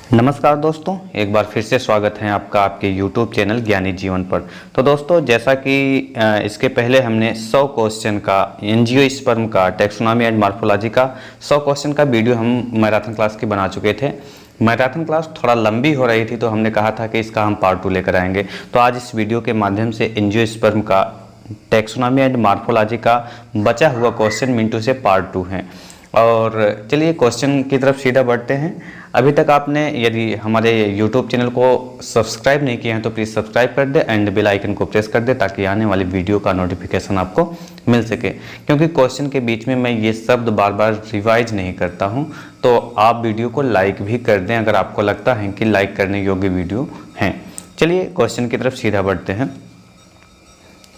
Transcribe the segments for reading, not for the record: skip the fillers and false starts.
नमस्कार दोस्तों, एक बार फिर से स्वागत है आपका आपके YouTube चैनल ज्ञानी जीवन पर। तो दोस्तों, जैसा कि इसके पहले हमने 100 क्वेश्चन का एंजियोस्पर्म का टैक्सोनॉमी एंड मॉर्फोलॉजी का 100 क्वेश्चन का वीडियो हम मैराथन क्लास की बना चुके थे। मैराथन क्लास थोड़ा लंबी हो रही थी तो हमने कहा था कि इसका हम पार्ट 2 लेकर आएंगे। तो आज इस वीडियो के माध्यम से एंजियोस्पर्म का टैक्सोनॉमी एंड मॉर्फोलॉजी का बचा हुआ क्वेश्चन मिनटू से पार्ट 2 है। और चलिए क्वेश्चन की तरफ सीधा बढ़ते हैं। अभी तक आपने यदि हमारे YouTube चैनल को सब्सक्राइब नहीं किया है तो प्लीज़ सब्सक्राइब कर दे एंड बेल आइकन को प्रेस कर दे ताकि आने वाली वीडियो का नोटिफिकेशन आपको मिल सके। क्योंकि क्वेश्चन के बीच में मैं ये शब्द बार बार रिवाइज नहीं करता हूँ, तो आप वीडियो को लाइक भी कर दें अगर आपको लगता है कि लाइक करने योग्य वीडियो हैं। चलिए क्वेश्चन की तरफ सीधा बढ़ते हैं।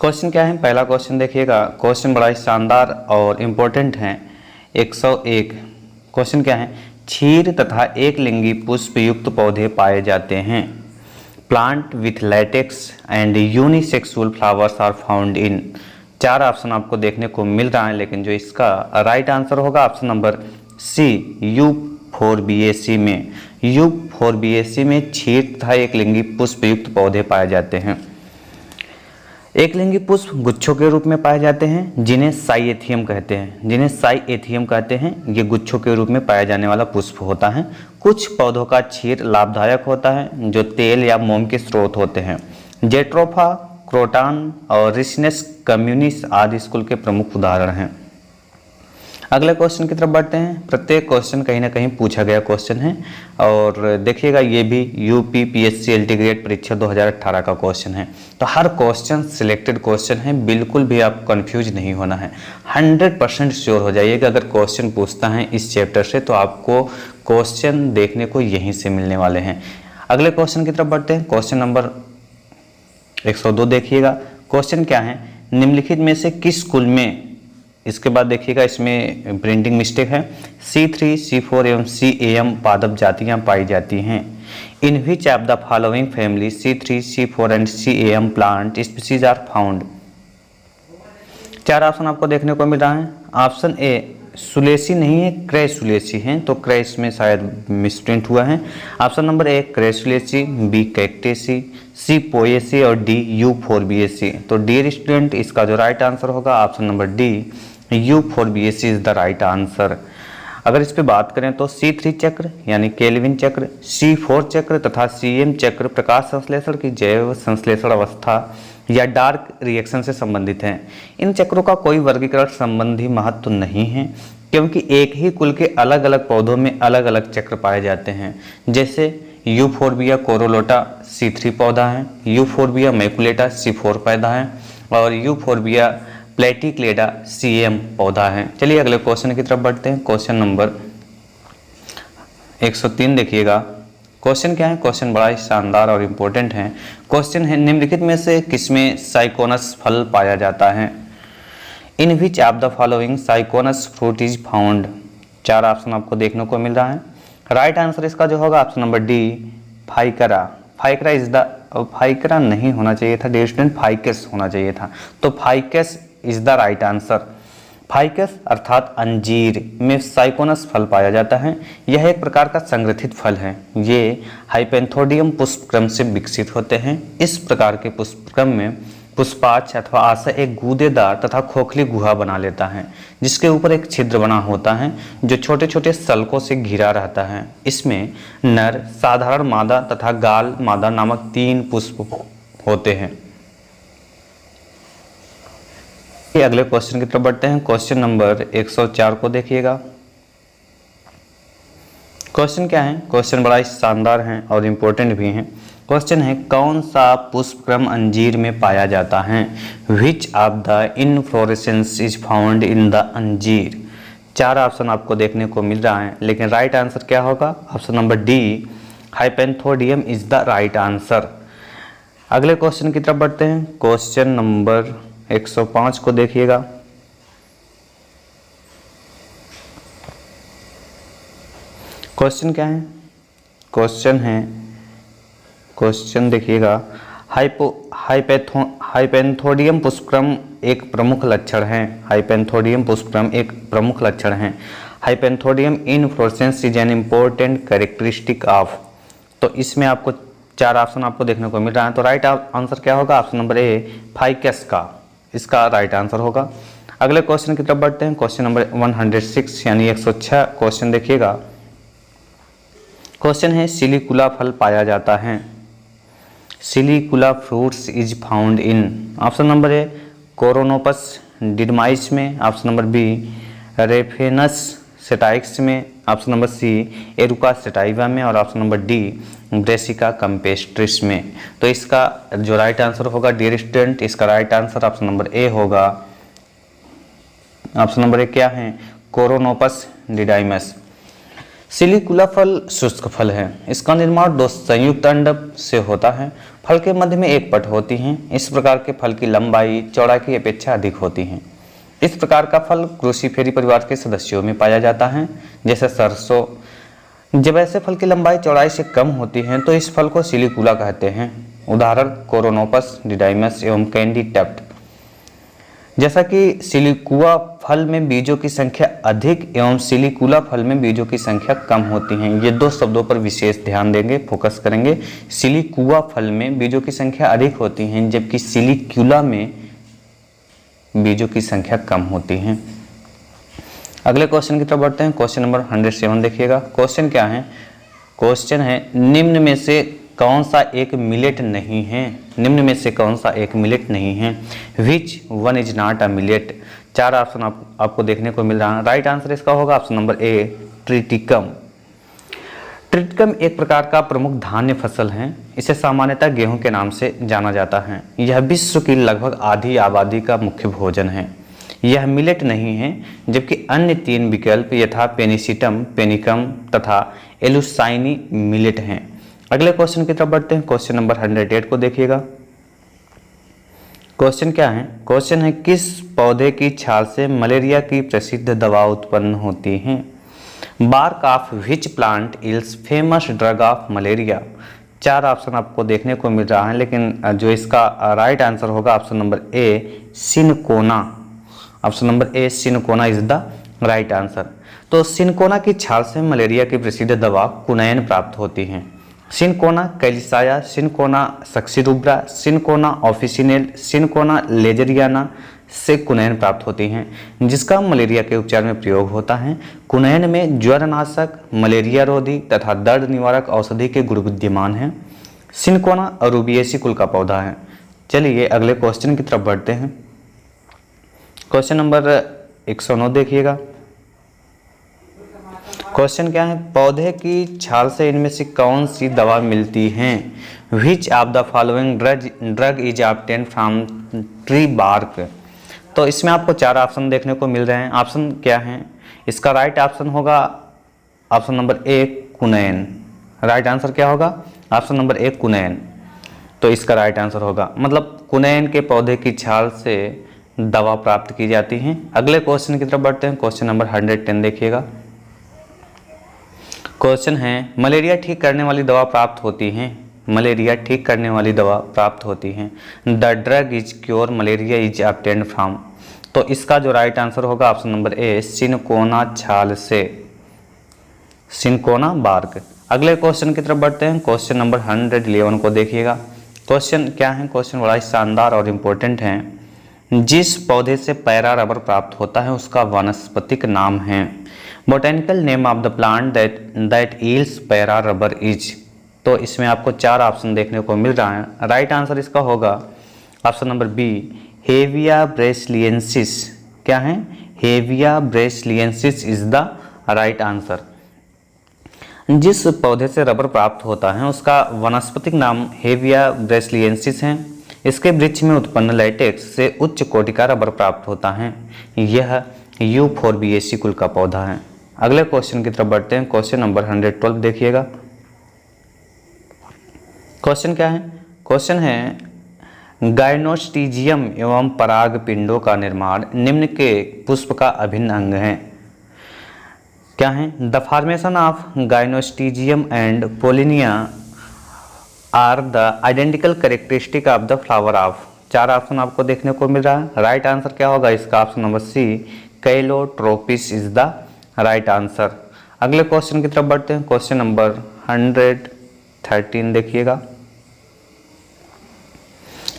क्वेश्चन क्या है? पहला क्वेश्चन देखिएगा। क्वेश्चन बड़ा ही शानदार और इम्पोर्टेंट है। 101 क्वेश्चन क्या है? क्षीर तथा एक लिंगी पुष्प युक्त पौधे पाए जाते हैं। Plant with latex and unisexual flowers are found in. 4 option आपको देखने को मिल रहा है, लेकिन जो इसका राइट आंसर होगा ऑप्शन नंबर सी, U4BAC में। U4BAC में क्षीर तथा एक लिंगी पुष्प युक्त पौधे पाए जाते हैं। एक लिंगी पुष्प गुच्छों के रूप में पाए जाते हैं जिन्हें साइएथियम कहते हैं। ये गुच्छों के रूप में पाया जाने वाला पुष्प होता है। कुछ पौधों का क्षीर लाभदायक होता है जो तेल या मोम के स्रोत होते हैं। जेट्रोफा, क्रोटन और रिसिनस कम्युनिस आदि स्कूल के प्रमुख उदाहरण हैं। अगले क्वेश्चन की तरफ बढ़ते हैं। प्रत्येक क्वेश्चन कहीं ना कहीं पूछा गया क्वेश्चन है और देखिएगा ये भी UPPSC ग्रेड परीक्षा 2018 का क्वेश्चन है। तो हर क्वेश्चन सिलेक्टेड क्वेश्चन है, बिल्कुल भी आप कंफ्यूज नहीं होना है। 100% श्योर हो जाइए कि अगर क्वेश्चन पूछता है इस चैप्टर से तो आपको क्वेश्चन देखने को यहीं से मिलने वाले हैं। अगले क्वेश्चन की तरफ बढ़ते हैं। क्वेश्चन नंबर 102 देखिएगा। क्वेश्चन क्या है? निम्नलिखित में से किस कुल में, इसके बाद देखिएगा इसमें प्रिंटिंग मिस्टेक है, C3, C4 एवं CAM पादप जातियां पाई जाती हैं। In which of the following family C3, C4 and CAM plant species are found. 4 option आपको देखने को मिल रहा है। ऑप्शन ए सुलेसी नहीं है, क्रैसुलेसी है, तो क्रैस में शायद मिसप्रिंट हुआ है। Option number A Crassulaceae, B Cactaceae, C Poaceae और डी U4BAC। तो डियर स्टूडेंट, इसका जो राइट आंसर होगा option number D, U4BAC is the right answer. अगर इस पे बात करें तो C3 चक्र यानी केल्विन चक्र, C4 चक्र तथा CM चक्र प्रकाश संश्लेषण की जैव संश्लेषण अवस्था या डार्क रिएक्शन से संबंधित हैं। इन चक्रों का कोई वर्गीकरण संबंधी महत्व नहीं है क्योंकि एक ही कुल के अलग अलग पौधों में अलग अलग चक्र पाए जाते हैं। जैसे यूफोर्बिया कोरोलोटा C3 पौधा है, यूफोर्बिया मैकुलेटा C4 पौधा है और यूफोर्बिया प्लेटिक्लेडा CM पौधा है। चलिए अगले क्वेश्चन की तरफ बढ़ते हैं। क्वेश्चन नंबर 103 देखिएगा। क्वेश्चन क्या है? क्वेश्चन बड़ा ही शानदार और इम्पोर्टेंट है। क्वेश्चन है, निम्नलिखित में से किसमें साइकोनस फल पाया जाता है? In which of the following syconus fruit is found. 4 option आपको देखने को मिल रहा है। राइट आंसर इसका जो होगा ऑप्शन नंबर डी, फाइकरा। फाइकरा इज द, फाइकरा नहीं होना चाहिए था डियर स्टूडेंट, फाइकस होना चाहिए था। तो ficus is the right answer. Ficus अर्थात अंजीर में साइकोनस फल पाया जाता है। यह एक प्रकार का संग्रथित फल है। ये हाइपेंथोडियम पुष्पक्रम से विकसित होते हैं। इस प्रकार के पुष्पक्रम में पुष्पाक्ष अथवा आशय एक गूदेदार तथा खोखली गुहा बना लेता है जिसके ऊपर एक छिद्र बना होता है जो छोटे छोटे सल्कों से घिरा रहता है। इसमें नर, साधारण मादा तथा गाल मादा नामक 3 पुष्प होते हैं। अगले क्वेश्चन की तरफ बढ़ते हैं। क्वेश्चन नंबर 104 को देखिएगा। क्वेश्चन क्या है? क्वेश्चन बड़ा ही शानदार है और इम्पोर्टेंट भी है। क्वेश्चन है, कौन सा पुष्पक्रम अंजीर में पाया जाता है? Which of the inflorescence is found in the अंजीर। 4 ऑप्शन आपको देखने को मिल रहा है, लेकिन राइट आंसर क्या होगा? Option number D, hypanthodium is the right answer. अगले क्वेश्चन की तरफ बढ़ते हैं। क्वेश्चन नंबर 105 को देखिएगा। क्वेश्चन क्या है? क्वेश्चन देखिएगा, हाइपेंथोडियम पुष्पक्रम एक प्रमुख लक्षण है। हाइपेंथोडियम पुष्पक्रम एक प्रमुख लक्षण है। Hypanthodium inflorescence is an important characteristic of. तो इसमें आपको 4 ऑप्शन आपको देखने को मिल रहा है। तो राइट आंसर क्या होगा? ऑप्शन नंबर ए फाइकस का इसका राइट आंसर होगा। अगले क्वेश्चन की तरफ बढ़ते हैं। क्वेश्चन नंबर 106 यानी 106 क्वेश्चन देखिएगा। क्वेश्चन है सिलिकुला फल पाया जाता है। Silicula fruits is found in, option number A Coronopus didymus में, option number B Raphanus sativus में, option number C Eruca sativa में और option number D Brassica campestris में। तो इसका जो राइट आंसर होगा डियर स्टूडेंट, इसका right answer option number A होगा। ऑप्शन नंबर ए क्या है? कोरोनोपस डिडाइमस। सिलिकुला फल शुष्क फल है। इसका निर्माण 2 संयुक्त अंडक से होता है। फल के मध्य में एक पट होती है। इस प्रकार के फल की लंबाई चौड़ाई की अपेक्षा अधिक होती है। इस प्रकार का फल क्रूसीफेरी परिवार के सदस्यों में पाया जाता है, जैसे सरसों। जब ऐसे फल की लंबाई चौड़ाई से कम होती है तो इस फल को सिलिकुला कहते हैं। उदाहरण कोरोनोपस डिडाइमस एवं कैंडी टप्ट। जैसा कि सिलिकुआ फल में बीजों की संख्या अधिक एवं सिलिकुला फल में बीजों की संख्या कम होती है। ये 2 शब्दों पर विशेष ध्यान देंगे, फोकस करेंगे। सिलिकुआ फल में बीजों की संख्या अधिक होती है, जबकि सिलिकुला में बीजों की संख्या कम होती है। अगले क्वेश्चन की तरफ बढ़ते हैं। क्वेश्चन नंबर 107 देखिएगा। क्वेश्चन क्या है? क्वेश्चन है निम्न में से कौन सा एक मिलेट नहीं है? निम्न में से कौन सा एक मिलेट नहीं है? Which one is not a millet. 4 option आपको देखने को मिल रहा है। राइट आंसर इसका होगा ऑप्शन नंबर ए ट्रिटिकम। ट्रिटिकम एक प्रकार का प्रमुख धान्य फसल है। इसे सामान्यतः गेहूं के नाम से जाना जाता है। यह विश्व की लगभग आधी आबादी का मुख्य भोजन है। यह मिलेट नहीं है, जबकि अन्य 3 विकल्प यथा पेनिसिटम, पेनिकम तथा एलुसाइनी मिलेट हैं। अगले क्वेश्चन की तरफ बढ़ते हैं। क्वेश्चन नंबर 108 को देखिएगा। क्वेश्चन क्या है? क्वेश्चन है किस पौधे की छाल से मलेरिया की प्रसिद्ध दवा उत्पन्न होती है? Bark of which plant is famous drug of malaria. 4 option आपको देखने को मिल रहा है, लेकिन जो इसका राइट आंसर होगा option number A cinchona. Option number A cinchona is the right answer. तो सिनकोना की छाल से मलेरिया की प्रसिद्ध दवा कुनैन प्राप्त होती है। सिनकोना कैलिसाया, सिनकोना सक्सिरुब्रा, सिनकोना ऑफिसिनेल, सिनकोना लेजरियाना से कुनैन प्राप्त होती हैं, जिसका मलेरिया के उपचार में प्रयोग होता है। कुनैन में ज्वरनाशक, मलेरिया रोधी तथा दर्द निवारक औषधि के गुण विद्यमान हैं। सिनकोना अरुबिएसी कुल का पौधा है। चलिए अगले क्वेश्चन की तरफ बढ़ते हैं। क्वेश्चन नंबर 109 देखिएगा। क्वेश्चन क्या है? पौधे की छाल से इनमें से कौन सी दवा मिलती है? Which of the following drug is obtained from tree bark. तो इसमें आपको 4 ऑप्शन देखने को मिल रहे हैं। ऑप्शन क्या है? इसका राइट ऑप्शन होगा ऑप्शन नंबर ए कुनैन। राइट आंसर क्या होगा? ऑप्शन नंबर ए कुनैन। तो इसका राइट आंसर होगा, मतलब कुनैन के पौधे की छाल से दवा प्राप्त की जाती है। अगले क्वेश्चन की तरफ बढ़ते हैं। क्वेश्चन नंबर 110 देखिएगा। क्वेश्चन है मलेरिया ठीक करने वाली दवा प्राप्त होती है। मलेरिया ठीक करने वाली दवा प्राप्त होती है। The drug is cure malaria is obtained from. तो इसका जो राइट आंसर होगा ऑप्शन नंबर ए सिनकोना छाल से, सिनकोना बार्क। अगले क्वेश्चन की तरफ बढ़ते हैं। क्वेश्चन नंबर 111 को देखिएगा। क्वेश्चन क्या है? क्वेश्चन बड़ा ही शानदार और इम्पोर्टेंट है। जिस पौधे से पैरा रबर प्राप्त होता है उसका वानस्पतिक नाम है। Botanical name of the plant that yields para rubber is. तो इसमें आपको 4 ऑप्शन देखने को मिल रहा है। राइट आंसर इसका होगा option number B Hevea brasiliensis. क्या है? Hevea brasiliensis is the right answer. जिस पौधे से रबर प्राप्त होता है उसका वनस्पतिक नाम हेविया ब्रेसिलियंसिस है। इसके वृक्ष में उत्पन्न लैटेक्स से उच्च कोटि का रबर प्राप्त होता है। यह यूफोर्बिएसी कुल का पौधा है। अगले क्वेश्चन की तरफ बढ़ते हैं। क्वेश्चन नंबर 112 देखिएगा। क्वेश्चन क्या है? क्वेश्चन है गाइनोस्टिजियम एवं पराग पिंडों का निर्माण निम्न के पुष्प का अभिन्न अंग है। क्या है? The formation of gynostegium and pollinia are the identical characteristic of the flower of. 4 option आपको देखने को मिल रहा है। राइट आंसर क्या होगा? इसका option number C calotropis is the right answer. अगले क्वेश्चन की तरफ बढ़ते हैं। क्वेश्चन नंबर 113 13 देखिएगा।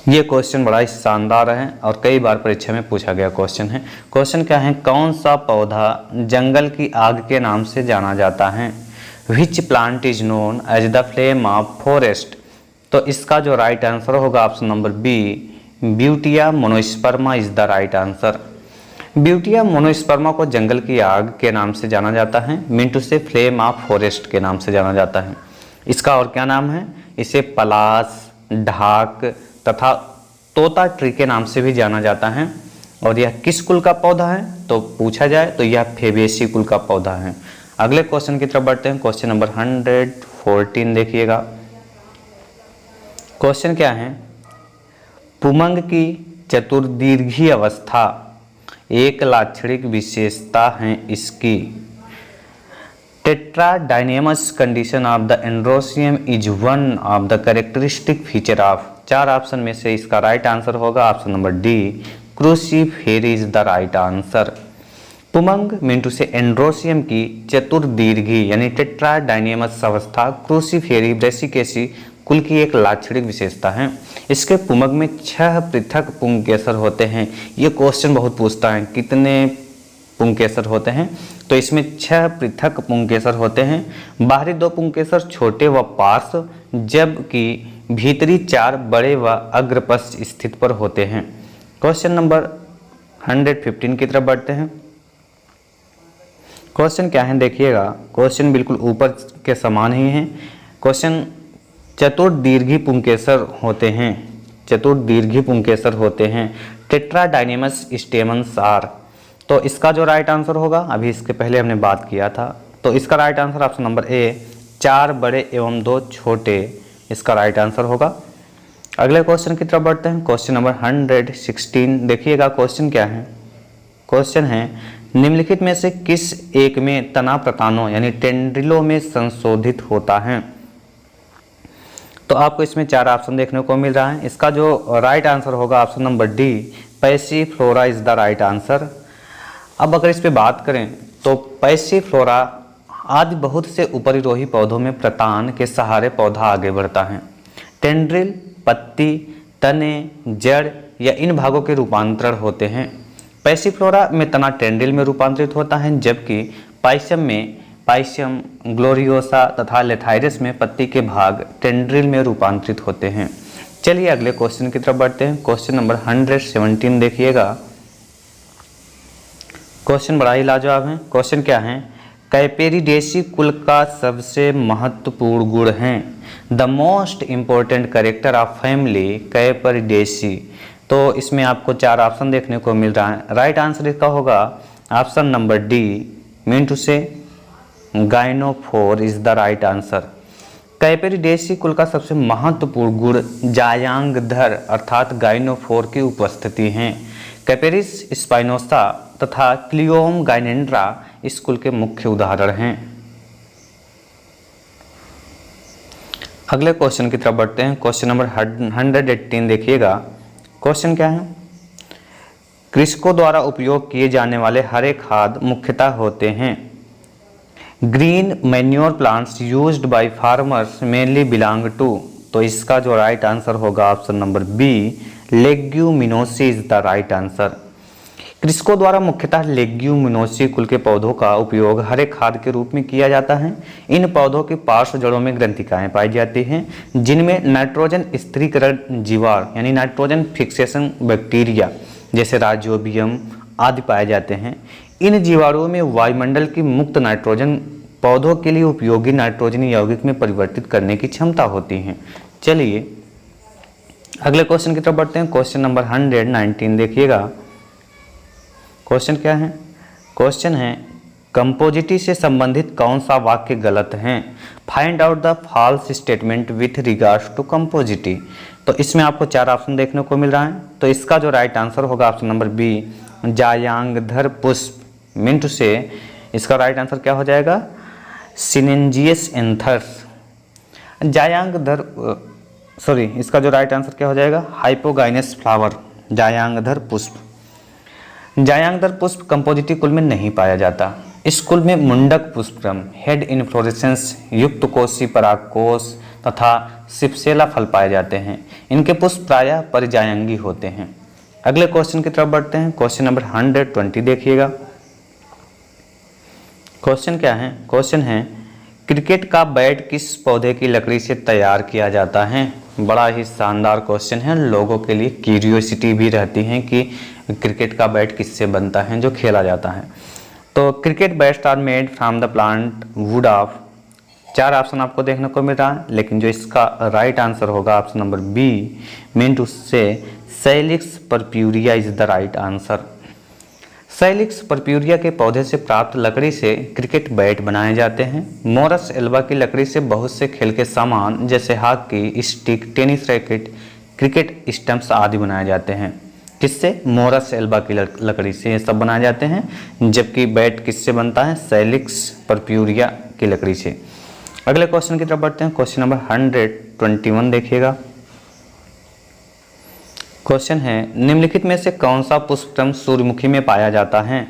ये क्वेश्चन बड़ा ही शानदार है और कई बार परीक्षा में पूछा गया क्वेश्चन है। क्वेश्चन क्या है, कौन सा पौधा जंगल की आग के नाम से जाना जाता है? Which plant is known as the flame of forest? तो इसका जो राइट आंसर होगा option number B, butea monosperma is the right answer. Butea monosperma को जंगल की आग के नाम से जाना जाता है, मिंटू से फ्लेम ऑफ फॉरेस्ट के नाम से जाना जाता है। इसका और क्या नाम है? इसे पलास, ढाक तथा तोता ट्री के नाम से भी जाना जाता है। और यह किस कुल का पौधा है? तो पूछा जाए तो यह फेबेसी कुल का पौधा है। अगले क्वेश्चन की तरफ बढ़ते हैं। क्वेश्चन नंबर 114 देखिएगा। क्वेश्चन क्या है, पुमंग की चतुर्दीर्घी अवस्था एक लाक्षणिक विशेषता है इसकी। Tetradynamous condition of the androecium is one of the characteristic feature of. 4 option में से इसका राइट आंसर होगा option number D, Cruciferae is the right answer. पुमंग मिंटू से एंड्रोसियम की चतुर्दीर्घी यानी टेट्राडाइनेमस अवस्था क्रूसीफेरी ब्रेसिकेसी कुल की एक लाक्षणिक विशेषता है। इसके पुमंग में 6 पृथक पुंकेसर होते हैं। ये क्वेश्चन बहुत पूछता है, कितने पुंकेसर होते हैं? तो इसमें 6 पृथक पुंकेसर होते हैं। बाहरी 2 पुंकेसर छोटे व पार्श्व, जबकि भीतरी 4 बड़े व अग्रपश्च स्थित पर होते हैं। क्वेश्चन नंबर 115 की तरफ बढ़ते हैं। क्वेश्चन क्या है देखिएगा। क्वेश्चन बिल्कुल ऊपर के समान ही है। क्वेश्चन चतुर्दीर्घी पुंकेसर होते हैं, चतुर्दीर्घी पुंकेसर होते हैं। टेट्राडाइनेमस स्टेमन्स आर। तो इसका जो राइट आंसर होगा, अभी इसके पहले हमने बात किया था, तो इसका राइट आंसर ऑप्शन नंबर ए, 4 बड़े एवं 2 छोटे, इसका राइट आंसर होगा। अगले क्वेश्चन की तरफ बढ़ते हैं। क्वेश्चन नंबर 116 देखिएगा। क्वेश्चन क्या है? क्वेश्चन है, निम्नलिखित में से किस एक में तना प्रतानों यानी टेंड्रिलों में संशोधित होता है? तो आपको इसमें 4 ऑप्शन देखने को मिल रहा है। इसका जो राइट आंसर होगा option number D, Passiflora is the right answer. अब अगर इस पे बात करें तो पैसिफ्लोरा आदि बहुत से उपरिरोही पौधों में प्रतान के सहारे पौधा आगे बढ़ता है। टेंड्रिल पत्ती, तने, जड़ या इन भागों के रूपांतरण होते हैं। पैसिफ्लोरा में तना टेंड्रिल में रूपांतरित होता है, जबकि पाइशियम ग्लोरियोसा तथा लेथाइरस में पत्ती के भाग टेंड्रिल में रूपांतरित होते हैं। चलिए अगले क्वेश्चन की तरफ बढ़ते हैं। क्वेश्चन नंबर 117 देखिएगा। क्वेश्चन बड़ा ही लाजवाब है। क्वेश्चन क्या है, कैपेरिडेसी कुल का सबसे महत्वपूर्ण गुण है। The most important character of family Capparidaceae. तो इसमें आपको 4 ऑप्शन देखने को मिल रहा है। राइट आंसर इसका होगा ऑप्शन नंबर डी, मिंटू से गाइनोफोर इज द राइट आंसर। कैपेरिडेसी कुल का सबसे महत्वपूर्ण गुण जायांगधर अर्थात गाइनोफोर की उपस्थिति है। कैपेरिस स्पाइनोसा तथा क्लियोम गाइनेंड्रा इस कुल के मुख्य उदाहरण हैं। अगले क्वेश्चन की तरफ बढ़ते हैं। क्वेश्चन नंबर 118 देखिएगा। क्वेश्चन क्या है, कृषकों द्वारा उपयोग किए जाने वाले हरे खाद मुख्यतः होते हैं। Green manure plants used by farmers mainly belong to. तो इसका जो राइट आंसर होगा option number B, leguminosae is the right answer. कृषकों द्वारा मुख्यतः लेग्यूमिनोसी कुल के पौधों का उपयोग हरे खाद के रूप में किया जाता है। इन पौधों की पार्श्व जड़ों में ग्रंथिकाएं पाई जाती हैं, जिनमें नाइट्रोजन स्थिरीकरण जीवाणु यानी नाइट्रोजन फिक्सेशन बैक्टीरिया जैसे राइजोबियम आदि पाए जाते हैं। इन जीवाणुओं में वायुमंडल की मुक्त नाइट्रोजन पौधों के लिए उपयोगी नाइट्रोजन यौगिक में परिवर्तित करने की क्षमता होती है। चलिए अगले क्वेश्चन की तरफ बढ़ते हैं। क्वेश्चन नंबर 119 देखिएगा। क्वेश्चन क्या है? क्वेश्चन है, कंपोजिटी से संबंधित कौन सा वाक्य गलत है? Find out the false statement with regards to compositae. तो इसमें आपको 4 ऑप्शन देखने को मिल रहा है। तो इसका जो राइट आंसर होगा ऑप्शन नंबर बी, जायांगधर पुष्प, मिंटू से इसका राइट आंसर क्या हो जाएगा, सिनेंजियस एंथर्स। जायांगधर इसका जो राइट आंसर क्या हो जाएगा, हाइपोगाइनस फ्लावर, जायांगधर पुष्प। जायांगधर पुष्प कंपोजिटी कुल में नहीं पाया जाता। इस कुल में मुंडक पुष्पक्रम, हेड इन्फ्लोरेसेंस, युक्त कोशी परागकोश तथा सिपसेला फल पाए जाते हैं। इनके पुष्प प्रायः परिजायंगी होते हैं। अगले क्वेश्चन की तरफ बढ़ते हैं। क्वेश्चन नंबर 120 देखिएगा। क्वेश्चन क्या है? क्वेश्चन है क्रिकेट का बैट किस पौधे की लकड़ी से तैयार किया जाता है? बड़ा ही शानदार क्वेश्चन है। लोगों के लिए क्यूरियोसिटी भी रहती है कि क्रिकेट का बैट किससे बनता है जो खेला जाता है। तो cricket bats are made from the plant wood of, 4 option आपको देखने को मिल रहा है, लेकिन जो इसका राइट आंसर होगा option number B, mean to say Salix purpurea is the right answer. Salix purpurea के पौधे से प्राप्त लकड़ी से क्रिकेट बैट बनाए जाते हैं। मोरस एल्बा की लकड़ी से बहुत से खेल के सामान जैसे hockey stick, tennis racket, cricket stumps आदि बनाए जाते हैं। किससे? मोरस एल्बा की लकड़ी से ये सब बनाए जाते हैं। जबकि बैट किससे बनता है? सैलिक्स परप्यूरिया की लकड़ी से। अगले क्वेश्चन की तरफ बढ़ते हैं। क्वेश्चन नंबर 121 देखिएगा। क्वेश्चन है निम्नलिखित में से कौन सा पुष्पक्रम सूर्यमुखी में पाया जाता है?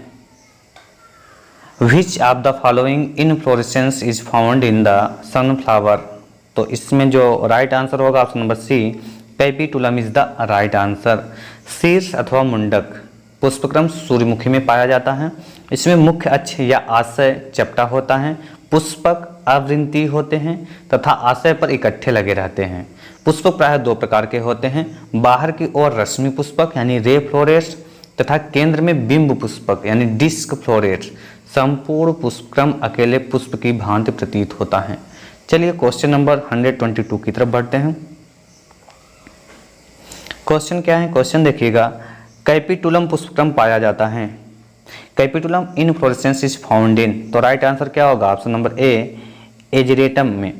Which of the following inflorescence is found in the sunflower? तो इसमें जो राइट आंसर होगा option number C, capitulum is the right answer. शीर्ष अथवा मुंडक पुष्पक्रम सूर्यमुखी में पाया जाता है। इसमें मुख्य अक्ष या आशय चपटा होता है, पुष्पक आवृत्ति होते हैं तथा आशय पर इकट्ठे लगे रहते हैं। पुष्प प्रायः 2 प्रकार के होते हैं, बाहर की ओर रश्मि पुष्पक यानी रे फ्लोरेट्स तथा केंद्र में बिंब पुष्पक यानी डिस्क फ्लोरेट्स। संपूर्ण पुष्पक्रम अकेले पुष्प की भांति प्रतीत होता है। चलिए क्वेश्चन नंबर 122 की तरफ बढ़ते हैं। क्वेश्चन क्या है? क्वेश्चन देखिएगा, कैपिटुलम पुष्पक्रम पाया जाता है। कैपिटुलम इनफ्लोरेसेंस इज फाउंड इन, तो राइट आंसर क्या होगा? ऑप्शन नंबर ए, एजिरेटम में।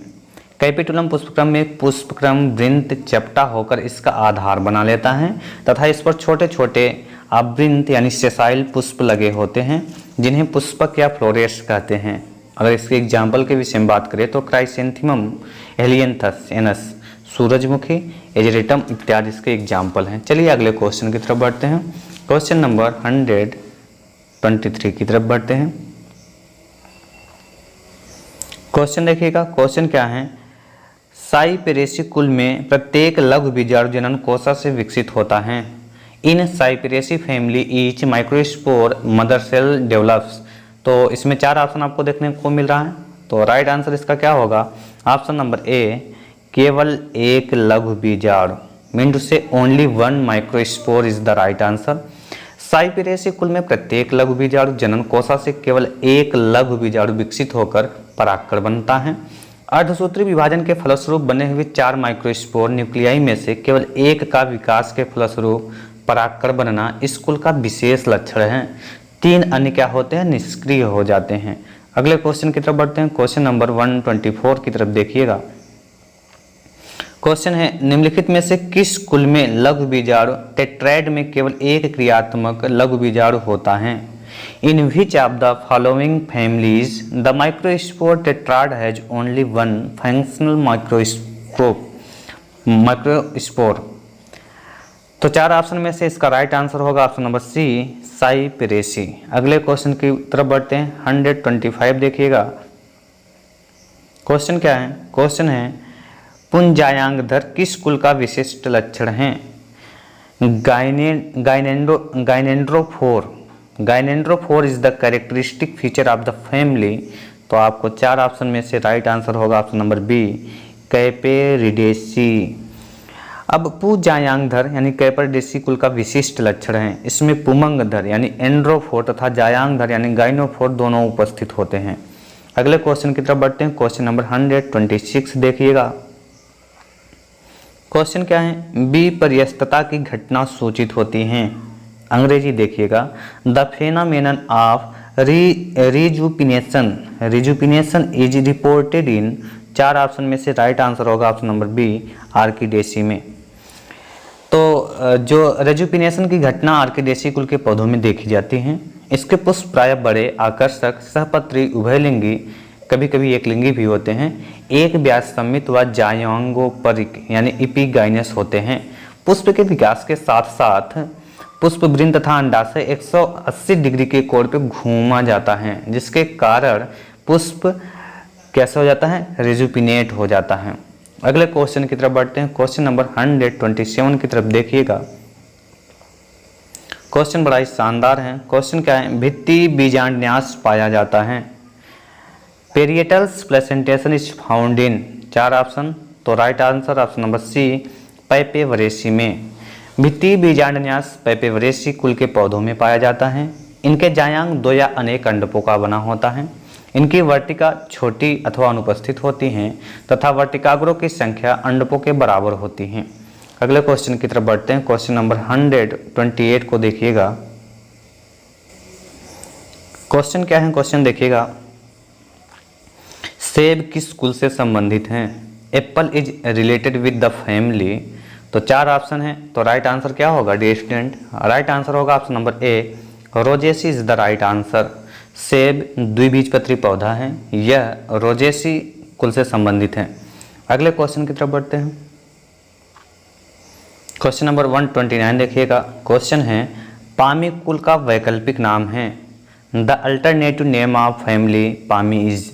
कैपिटुलम पुष्पक्रम में पुष्पक्रम वृंत चपटा होकर इसका आधार बना लेता है तथा इस पर छोटे छोटे आवृंत यानी सेसाइल पुष्प लगे होते हैं जिन्हें पुष्पक या फ्लोरेट्स कहते हैं। अगर इसके एग्जाम्पल के विषय में बात करें तो क्राइसेंथेमम, हेलियंथस एनस, सूरजमुखी, एजिरेटम इत्यादि इसके एग्जाम्पल हैं। चलिए अगले क्वेश्चन की तरफ बढ़ते हैं। क्वेश्चन नंबर 123 की तरफ बढ़ते हैं। क्वेश्चन देखिएगा। क्वेश्चन क्या है? साइपेरेसी कुल में प्रत्येक लघु बीजाणु जनन कोशा से विकसित होता है। In Cyperaceae family each microspore mother cell develops. तो इसमें 4 ऑप्शन आपको देखने को मिल रहा है। तो राइट आंसर इसका क्या होगा? ऑप्शन नंबर ए, केवल एक लघु बीजाणु, mean to say only 1 microspore is the right answer. Cyperaceae कुल में प्रत्येक लघु बीजाणु जनन कोशा से केवल एक लघु बीजाणु विकसित होकर परागकण बनता है। अर्धसूत्री विभाजन के फलस्वरूप बने हुए 4 माइक्रोस्पोर न्यूक्लियाई में से केवल एक का विकास के फलस्वरूप परागकण बनना इस कुल का विशेष लक्षण है। 3 अन्य क्या होते हैं? निष्क्रिय हो जाते हैं। अगले क्वेश्चन की तरफ बढ़ते हैं। क्वेश्चन नंबर 124 की तरफ देखिएगा। क्वेश्चन है निम्नलिखित में से किस कुल में लघु बीजाणु टेट्राएड में केवल एक क्रियात्मक लघु बीजाणु होता है? In which of the following families the microspore tetrad has only 1 functional microspore? तो 4 ऑप्शन में से इसका राइट आंसर होगा ऑप्शन नंबर सी, साइपेरेसी। अगले क्वेश्चन की तरफ बढ़ते हैं। 125 देखिएगा। क्वेश्चन क्या है? क्वेश्चन है पुंजायांगधर किस कुल का विशिष्ट लक्षण है? Gynandrophore is the characteristic feature of the family. तो आपको 4 ऑप्शन में से राइट आंसर होगा ऑप्शन नंबर बी, कैपेरिडेसी। अब पुंजायांगधर यानी कैपेरिडेसी कुल का विशिष्ट लक्षण है। इसमें पुमंगधर यानी एंड्रोफोर तथा जायांगधर यानी गाइनोफोर दोनों उपस्थित होते हैं। अगले क्वेश्चन की तरफ बढ़ते हैं। क्वेश्चन नंबर 126 देखिएगा। क्वेश्चन क्या है? विपर्यस्तता की घटना सूचित होती हैं। अंग्रेजी देखिएगा। The phenomenon of resupination is reported in. 4 option में से राइट आंसर होगा ऑप्शन नंबर बी, आर्किडेसी में। तो जो रेजुपिनेशन की घटना आर्किडेसी कुल के पौधों में देखी जाती हैं। इसके पुष्प प्राय बड़े, आकर्षक, सहपत्री, उभयलिंगी, कभी कभी एक लिंगी भी होते हैं, एक व्यास सम्मित व जायांगोपरिक यानी इपिगाइनस होते हैं। पुष्प के विकास के साथ साथ पुष्प वृंत तथा अंडाशय 180 डिग्री के कोण पे घूमा जाता है, जिसके कारण पुष्प कैसे हो जाता है? रेजुपिनेट हो जाता है। अगले क्वेश्चन की तरफ बढ़ते हैं। क्वेश्चन नंबर 127 की तरफ देखिएगा। क्वेश्चन बड़ा ही शानदार है। क्वेश्चन क्या है? भित्ति बीजांडन्यास पाया जाता है। Parietals placentation is found in, 4 option. तो right answer option number C, Papaveraceae में। भित्ति बीजांडन्यास पैपेवरेसी कुल के पौधों में पाया जाता है। इनके जायांग 2 या अनेक अंडकों का बना होता है। इनकी वर्टिका छोटी अथवा अनुपस्थित होती हैं तथा वर्टिकाग्रों की संख्या अंडकों के बराबर होती हैं। अगले क्वेश्चन की तरफ बढ़ते हैं। क्वेश्चन नंबर 128 को देखिएगा। क्वेश्चन क्या है? क्वेश्चन देखिएगा, सेब किस कुल से संबंधित हैं? Apple is related with the family. तो 4 ऑप्शन है। तो राइट आंसर क्या होगा डियर स्टूडेंट? राइट आंसर होगा option number A, Rosaceae is the right answer. सेब द्विबीजपत्री पौधा है, यह रोजेसी कुल से संबंधित है। अगले क्वेश्चन की तरफ बढ़ते हैं। क्वेश्चन नंबर 129 देखिएगा। क्वेश्चन है, पामी कुल का वैकल्पिक नाम है। The alternative name of family Palmae is.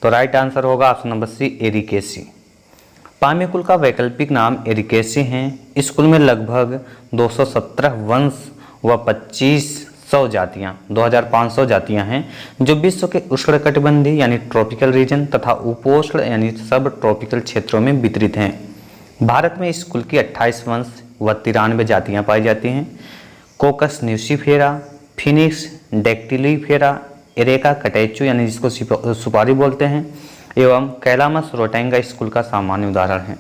तो राइट आंसर होगा option number C, Arecaceae. Palmae कुल का वैकल्पिक नाम एरिकेसी है। इस कुल में लगभग 217 वंश व 2500 जातियाँ 2500 जातियाँ हैं जो विश्व के उष्णकटिबंधीय यानी ट्रॉपिकल रीजन तथा उपोष्ण यानी सब ट्रॉपिकल क्षेत्रों में वितरित हैं। भारत में इस कुल की 28 वंश व 93 जातियाँ पाई जाती हैं। कोकस न्यूसीफेरा, फिनिक्स डेक्टिलीफेरा, एरेका कटेचू यानी जिसको सुपारी बोलते हैं, एवं कैलामस रोटेंगा इस कुल का सामान्य उदाहरण है।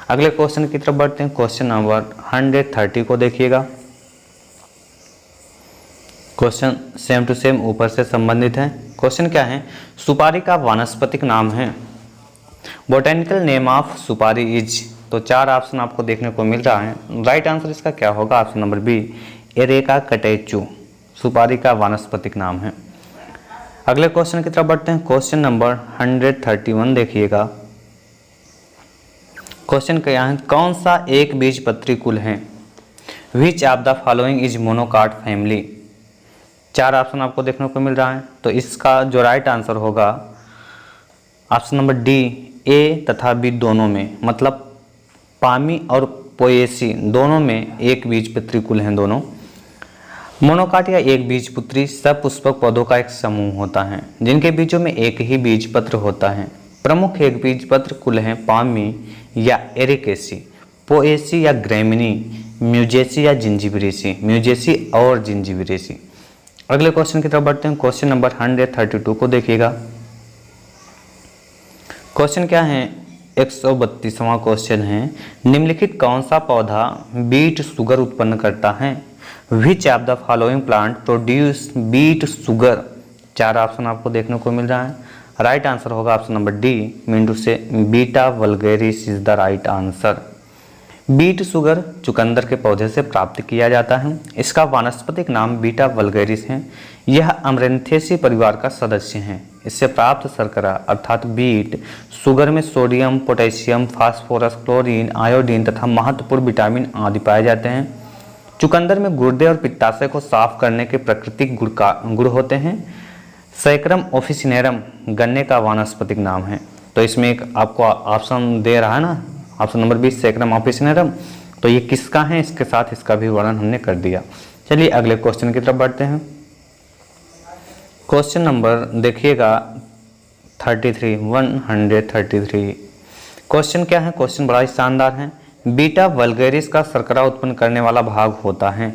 अगले क्वेश्चन की तरफ बढ़ते हैं। क्वेश्चन नंबर 130 को देखिएगा। क्वेश्चन सेम टू सेम ऊपर से संबंधित है। क्वेश्चन क्या है? सुपारी का वानस्पतिक नाम है। बोटेनिकल नेम ऑफ सुपारी इज। तो 4 ऑप्शन आपको देखने को मिल रहा है। राइट आंसर इसका क्या होगा? Option number B, areca catechu सुपारी का वानस्पतिक नाम है। अगले क्वेश्चन की तरफ बढ़ते हैं। क्वेश्चन नंबर 131 देखिएगा। क्वेश्चन क्या है? कौन सा एक बीजपत्री कुल है? Which of the following is monocot family. 4 option आपको देखने को मिल रहा है। तो इसका जो राइट आंसर होगा ऑप्शन नंबर डी, ए तथा बी दोनों में, मतलब पामी और पोएसी दोनों में एक बीजपत्री कुल हैं दोनों। मोनोकाट या एक बीजपत्री सपुष्पक पौधों का एक समूह होता है जिनके बीजों में एक ही बीजपत्र होता है। प्रमुख एक बीजपत्र कुल हैं पामी या एरिकेसी, पोएसी या ग्रेमिनी, म्यूजेसी या जिंजीबरेसी, म्यूजेसी और जिंजीबरेसी। अगले क्वेश्चन की तरफ बढ़ते हैं। क्वेश्चन नंबर 132 को देखिएगा। क्वेश्चन क्या है? 132वां क्वेश्चन है, निम्नलिखित कौन सा पौधा बीट शुगर उत्पन्न करता है? Which of the following plant produce beet sugar. 4 option आपको देखने को मिल रहा है। राइट आंसर होगा ऑप्शन नंबर डी, मींटू से beta vulgaris is the right answer. Beet sugar चुकंदर के पौधे से प्राप्त किया जाता है। इसका वानस्पतिक नाम बीटा वल्गेरिस है। यह अमरेंथेसी परिवार का सदस्य है। इससे प्राप्त शर्करा अर्थात बीट शुगर में sodium, potassium, phosphorus, chlorine, iodine तथा महत्वपूर्ण विटामिन आदि पाए जाते हैं। चुकंदर में गुर्दे और पित्ताशय को साफ करने के प्राकृतिक गुण होते हैं। सैक्रम ऑफिसिनेरम गन्ने का वानस्पतिक नाम है। तो इसमें एक आपको ऑप्शन दे रहा है ना, ऑप्शन नंबर 20 सैक्रम ऑफिसिनेरम। तो ये किसका है, इसके साथ इसका भी वर्णन हमने कर दिया। चलिए अगले क्वेश्चन की तरफ बढ़ते हैं। क्वेश्चन नंबर देखिएगा 133। क्वेश्चन क्या है? क्वेश्चन बड़ा ही शानदार है। बीटा वल्गेरिस का शर्करा उत्पन्न करने वाला भाग होता है।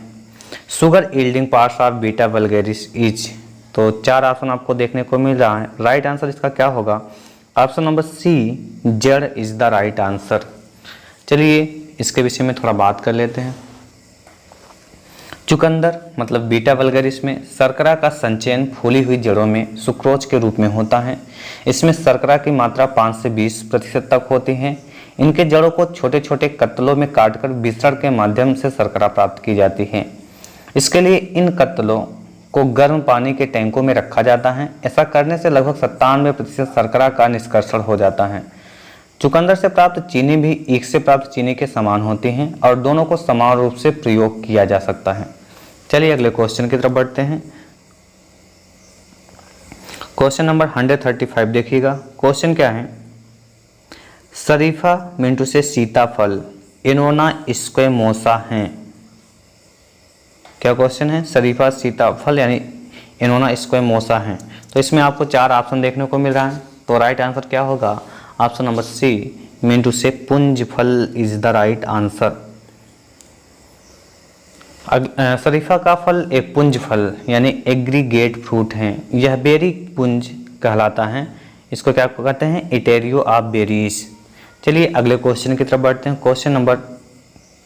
Sugar yielding parts of beta vulgaris is. तो 4 ऑप्शन आपको देखने को मिल रहा है। राइट आंसर इसका क्या होगा? ऑप्शन नंबर सी, जड़ इज द राइट आंसर। चलिए इसके विषय में थोड़ा बात कर लेते हैं। चुकंदर मतलब बीटा वल्गेरिस में शर्करा का संचयन फूली हुई जड़ों में सुक्रोज के रूप में होता है। इसमें शर्करा की मात्रा 5 से 20% तक होती है। इनके जड़ों को छोटे छोटे कत्तलों में काटकर विसरण के माध्यम से शर्करा प्राप्त की जाती है। इसके लिए इन कत्तलों को गर्म पानी के टैंकों में रखा जाता है। ऐसा करने से लगभग 97% शर्करा का निष्कर्षण हो जाता है। चुकंदर से प्राप्त चीनी भी ईख से प्राप्त चीनी के समान होती हैं और दोनों को समान रूप से प्रयोग किया जा सकता है। चलिए अगले क्वेश्चन की तरफ बढ़ते हैं। क्वेश्चन नंबर 135 देखिएगा। क्वेश्चन क्या है? शरीफा मिंटू से सीताफल, एनोना स्क्वेमोसा हैं। क्या क्वेश्चन है? शरीफा सीताफल यानी एनोना स्क्वेमोसा हैं। तो इसमें आपको 4 ऑप्शन देखने को मिल रहा है। तो राइट आंसर क्या होगा? ऑप्शन नंबर सी, मिंटू से पुंज फल इज द राइट आंसर। शरीफा का फल एक पुंज फल यानी एग्रीगेट फ्रूट है। यह बेरी पुंज कहलाता है। इसको क्या कहते हैं? इटेरियो ऑफ बेरीज। चलिए अगले क्वेश्चन की तरफ बढ़ते हैं। क्वेश्चन नंबर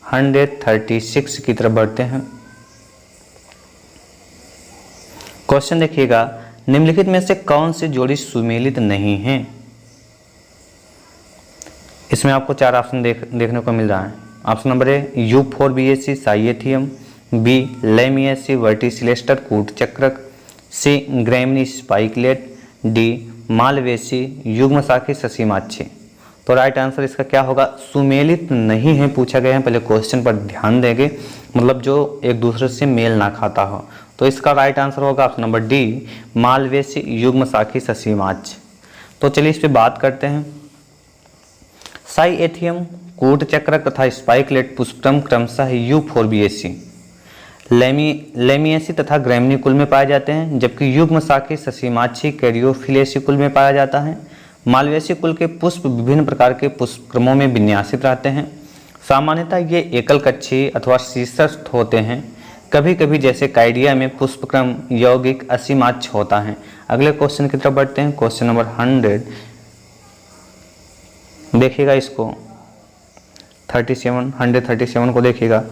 136 की तरफ बढ़ते हैं। क्वेश्चन देखिएगा, निम्नलिखित में से कौन सी जोड़ी सुमेलित नहीं है? इसमें आपको 4 ऑप्शन देखने को मिल रहा है। Option number A, Euphorbiaceae cyathium, B Lamiaceae verticillaster कूट चक्रक, C Gramineae spikelet, D Malvaceae युग्म शाखी ससीमाच्छी। तो राइट आंसर इसका क्या होगा? सुमेलित नहीं है पूछा गया है। पहले क्वेश्चन पर ध्यान देंगे, मतलब जो एक दूसरे से मेल ना खाता हो। तो इसका राइट आंसर होगा ऑप्शन नंबर डी, मालवेसी युग्म शाखी ससीमाच्छ। तो चलिए इस पे बात करते हैं। साइएथियम, कूट चक्रक तथा स्पाइकलेट पुष्पक्रम क्रमशः यूफोर्बिएसी, लेमिएसी तथा ग्रैमिनी कुल में पाए जाते हैं, जबकि युग्म शाखी ससीमाच्छी कैरियोफिलेसी कुल में पाया जाता है। मालवेसी कुल के पुष्प विभिन्न प्रकार के पुष्पक्रमों में विन्यासित रहते हैं। सामान्यतः ये एकल कक्षी अथवा शीर्षस्थ होते हैं। कभी कभी जैसे काइडिया में पुष्पक्रम यौगिक असीमाच्छ होता है। अगले क्वेश्चन की तरफ बढ़ते हैं। क्वेश्चन नंबर 100 देखिएगा, इसको 137 को देखिएगा।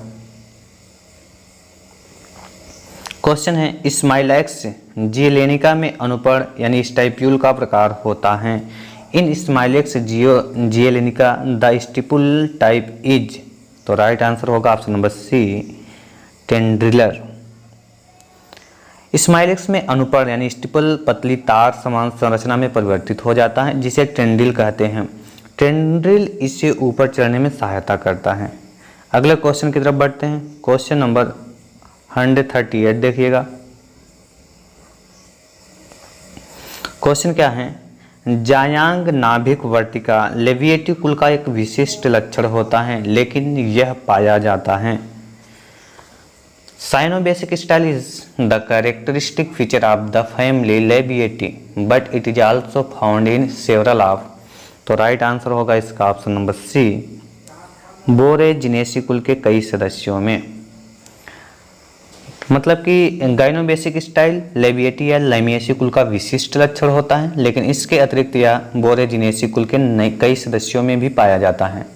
क्वेश्चन है, स्माइलैक्स जियोलेनिका में अनुपर्ण यानी स्टाइप्यूल का प्रकार होता है। In Smilax zeylanica the stipule type is. तो राइट आंसर होगा option number C, tendrillar. Smilax में अनुपर्ण यानी स्टिपल पतली तार समान संरचना में परिवर्तित हो जाता है, जिसे टेंड्रिल कहते हैं। टेंड्रिल इससे ऊपर चढ़ने में सहायता करता है। अगले क्वेश्चन की तरफ बढ़ते हैं। क्वेश्चन नंबर 138 देखिएगा। क्वेश्चन क्या है? जायांग नाभिक वर्तिका लेविएटी कुल का एक विशिष्ट लक्षण होता है, लेकिन यह पाया जाता है। Gynobasic style is the characteristic feature of the family Labiatae, but it is also found in several of. तो राइट आंसर होगा इसका ऑप्शन नंबर सी, बोरेजिनेसी कुल के कई सदस्यों में। मतलब कि गाइनोबेसिक स्टाइल लेविएटी या लेमिएसी कुल का विशिष्ट लक्षण होता है, लेकिन इसके अतिरिक्त यह बोरेजिनेसी कुल के कई सदस्यों में भी पाया जाता है।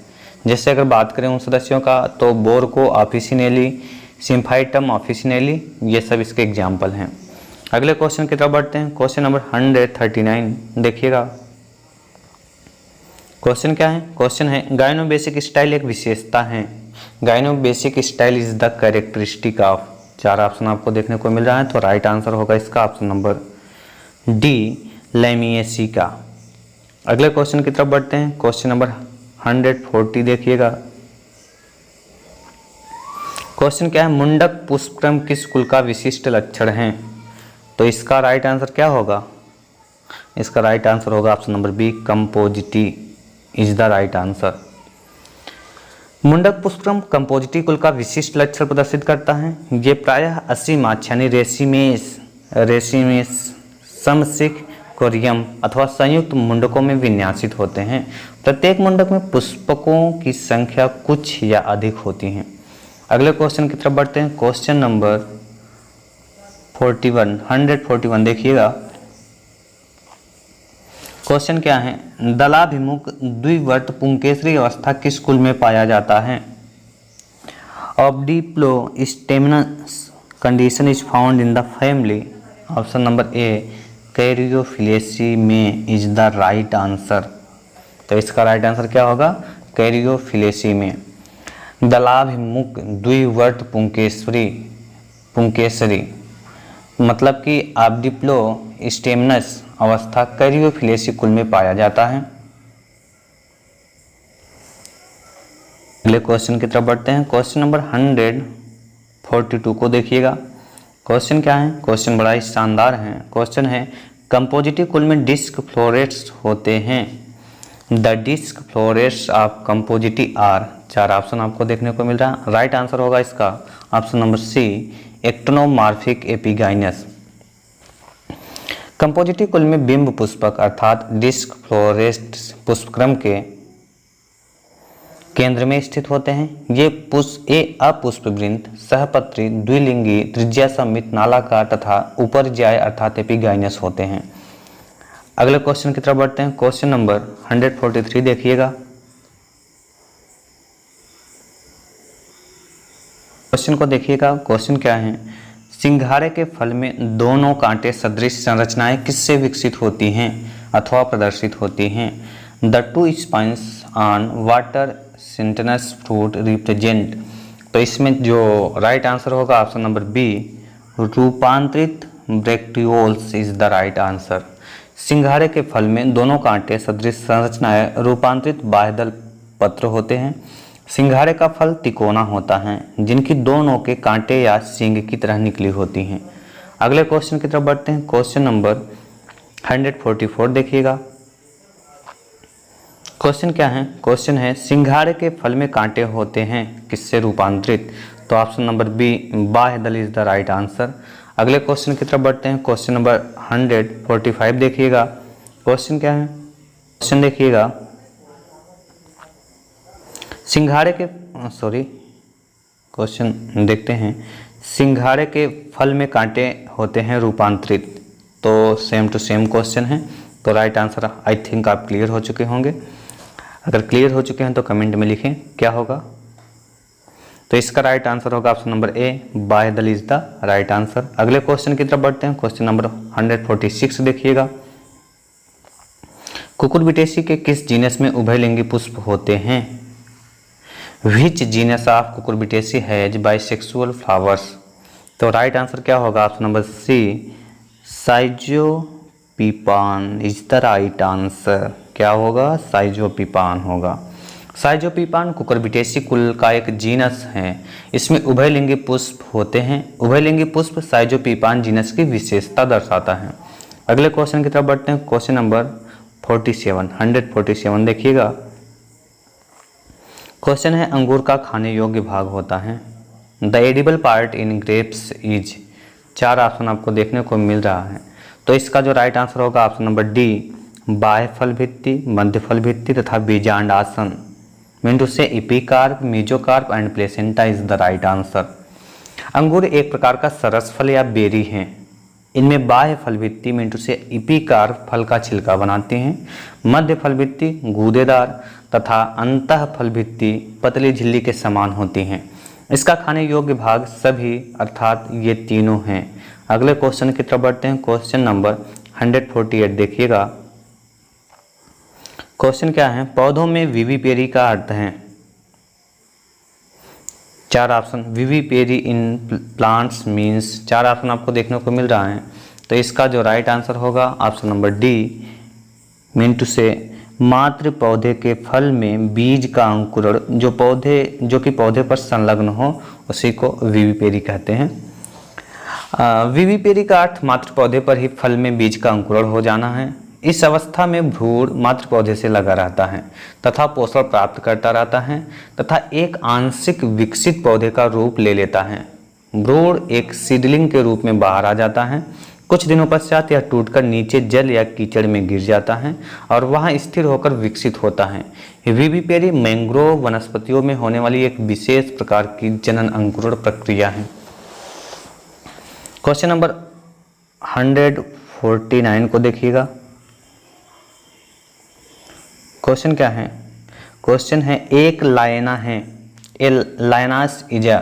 जैसे अगर बात करें उन सदस्यों का, तो बोरको ऑफिसिनेली, सिम्फाइटम ऑफिसिनेली, ये सब इसके एग्जाम्पल हैं। अगले क्वेश्चन की तरफ बढ़ते हैं। क्वेश्चन नंबर 139 देखिएगा। क्वेश्चन क्या है? क्वेश्चन है, गाइनोबेसिक स्टाइल एक विशेषता है। Gynobasic style is the characteristic of. 4 option आपको देखने को मिल रहा है। तो राइट आंसर होगा इसका ऑप्शन नंबर डी, लेमिएसी का। अगले क्वेश्चन की तरफ बढ़ते हैं। क्वेश्चन नंबर 140 देखिएगा। क्वेश्चन क्या है? मुंडक पुष्पक्रम किस कुल का विशिष्ट लक्षण है? तो इसका राइट आंसर क्या होगा? इसका राइट आंसर होगा option number B, compositae is the right answer. मुंडक पुष्पक्रम कंपोजिटी कुल का विशिष्ट लक्षण प्रदर्शित करता है। ये प्रायः असीमाच्छ यानी रेसिमेस, समशिख, कोरियम अथवा संयुक्त मुंडकों में विन्यासित होते हैं। प्रत्येक मुंडक में पुष्पकों की संख्या कुछ या अधिक होती है। अगले क्वेश्चन की तरफ बढ़ते हैं। क्वेश्चन नंबर 141 देखिएगा। क्वेश्चन क्या है? दलाभिमुख द्विवर्त पुंकेसरी अवस्था किस कुल में पाया जाता है? Obdiplostemonous condition is found in the family. Option number A, Caryophyllaceae में इज द राइट आंसर। तो इसका राइट आंसर क्या होगा? कैरियोफिलेसी में। दलाभिमुख द्विवर्त पुंकेसरी मतलब कि ऑब्डिप्लो स्टेमिनस अवस्था कैरियोफिलेसी कुल में पाया जाता है। अगले क्वेश्चन की तरफ बढ़ते हैं। क्वेश्चन नंबर 142 को देखिएगा। क्वेश्चन क्या है? क्वेश्चन बड़ा ही शानदार है। क्वेश्चन है, कंपोजिटी कुल में डिस्क फ्लोरेट्स होते हैं। The disc florets of compositae are. 4 option आपको देखने को मिल रहा है। राइट आंसर होगा इसका option number C, actinomorphic epigynous. Compositae कुल में बिंब पुष्पक अर्थात डिस्क फ्लोरेट्स पुष्पक्रम के केंद्र में स्थित होते हैं। ये अपुष्पवृंत, सहपत्री, द्विलिंगी, त्रिज्या सममित, नालाकार तथा उपरज्याय अर्थात एपिगाइनस होते हैं। अगले क्वेश्चन की तरफ बढ़ते हैं। क्वेश्चन नंबर 143 देखिएगा। क्वेश्चन को देखिएगा। क्वेश्चन क्या है? सिंघाड़े के फल में दोनों कांटे सदृश संरचनाएं किससे विकसित होती हैं अथवा प्रदर्शित होती हैं? The two spines on water chestnut fruit represent. तो इसमें जो राइट आंसर होगा ऑप्शन नंबर बी, रूपांतरित bracteoles is the right answer. सिंघाड़े के फल में दोनों कांटे सदृश संरचनाएं रूपांतरित बाह्यदल पत्र होते हैं। सिंघाड़े का फल तिकोना होता है जिनकी दो नोकें कांटे या सींग की तरह निकली होती हैं। अगले क्वेश्चन की तरफ बढ़ते हैं। क्वेश्चन नंबर 144 देखिएगा। क्वेश्चन क्या है? क्वेश्चन है सिंघाड़े के फल में कांटे होते हैं किससे रूपांतरित? तो ऑप्शन नंबर बी, बाह्यदल इज द राइट आंसर। अगले क्वेश्चन की तरफ बढ़ते हैं। क्वेश्चन नंबर 145 देखिएगा। क्वेश्चन क्या है? क्वेश्चन देखिएगा, सिंघाड़े के क्वेश्चन देखते हैं। सिंघाड़े के फल में कांटे होते हैं रूपांतरित। तो सेम टू सेम क्वेश्चन है। तो राइट आंसर आई थिंक आप क्लियर हो चुके होंगे। अगर क्लियर हो चुके हैं तो कमेंट में लिखें क्या होगा। तो इसका राइट आंसर होगा ऑप्शन नंबर ए, बाह्यदल इज द राइट आंसर। अगले क्वेश्चन की तरफ बढ़ते हैं। क्वेश्चन नंबर 146 देखिएगा। कुकुरबिटेसी के किस जीनस में उभयलिंगी पुष्प होते हैं? Which genus of Cucurbitaceae has bisexual flowers? तो राइट आंसर क्या होगा? Option number C, Schizopepon is the right answer. क्या होगा? साइजोपीपान होगा। साइजोपीपान कुकुरबिटेसी कुल का एक जीनस है। इसमें उभयलिंगी पुष्प होते हैं। उभयलिंगी पुष्प साइजोपीपान जीनस की विशेषता दर्शाता है। अगले क्वेश्चन की तरफ बढ़ते हैं। क्वेश्चन नंबर 147 देखिएगा। क्वेश्चन है अंगूर का खाने योग्य भाग होता है। The edible part in grapes is. 4 option आपको देखने को मिल रहा है। तो इसका जो राइट आंसर होगा ऑप्शन नंबर डी, बाह्य फल भित्ति, मध्य फल भित्ति तथा बीजांड आसन। मीन से epicarp, mesocarp and placenta is the right answer. अंगूर एक प्रकार का सरस फल या बेरी है। इनमें बाह्य फल भित्ति मीन से इपिकार्प फल का छिलका बनाते हैं, मध्य फल भित्ति गूदेदार तथा अंतः फल भित्ति पतली झिल्ली के समान होती हैं। इसका खाने योग्य भाग सभी अर्थात ये तीनों हैं। अगले क्वेश्चन की तरफ बढ़ते हैं। क्वेश्चन नंबर 148 देखिएगा। क्वेश्चन क्या है? पौधों में विविपेरी का अर्थ है। 4 option, vivipary in plants means. 4 option आपको देखने को मिल रहा है। तो इसका जो राइट आंसर होगा option number D, mean to say मात्र पौधे के फल में बीज का अंकुरण जो कि पौधे पर संलग्न हो उसी को विविपेरी कहते हैं। विविपेरी का अर्थ मात्र पौधे पर ही फल में बीज का अंकुरण हो जाना है। इस अवस्था में भ्रूण मात्र पौधे से लगा रहता है तथा पोषण प्राप्त करता रहता है तथा एक आंशिक विकसित पौधे का रूप ले लेता है। भ्रूण एक सीडलिंग के रूप में बाहर आ जाता है। कुछ दिनों पश्चात यह टूटकर नीचे जल या कीचड़ में गिर जाता है और वहां स्थिर होकर विकसित होता है। विविपेरी मैंग्रोव वनस्पतियों में होने वाली एक विशेष प्रकार की जनन अंकुरण प्रक्रिया है। क्वेश्चन नंबर 149 को देखिएगा। क्वेश्चन क्या है? क्वेश्चन है एक लायना है, ए लायनास इजा।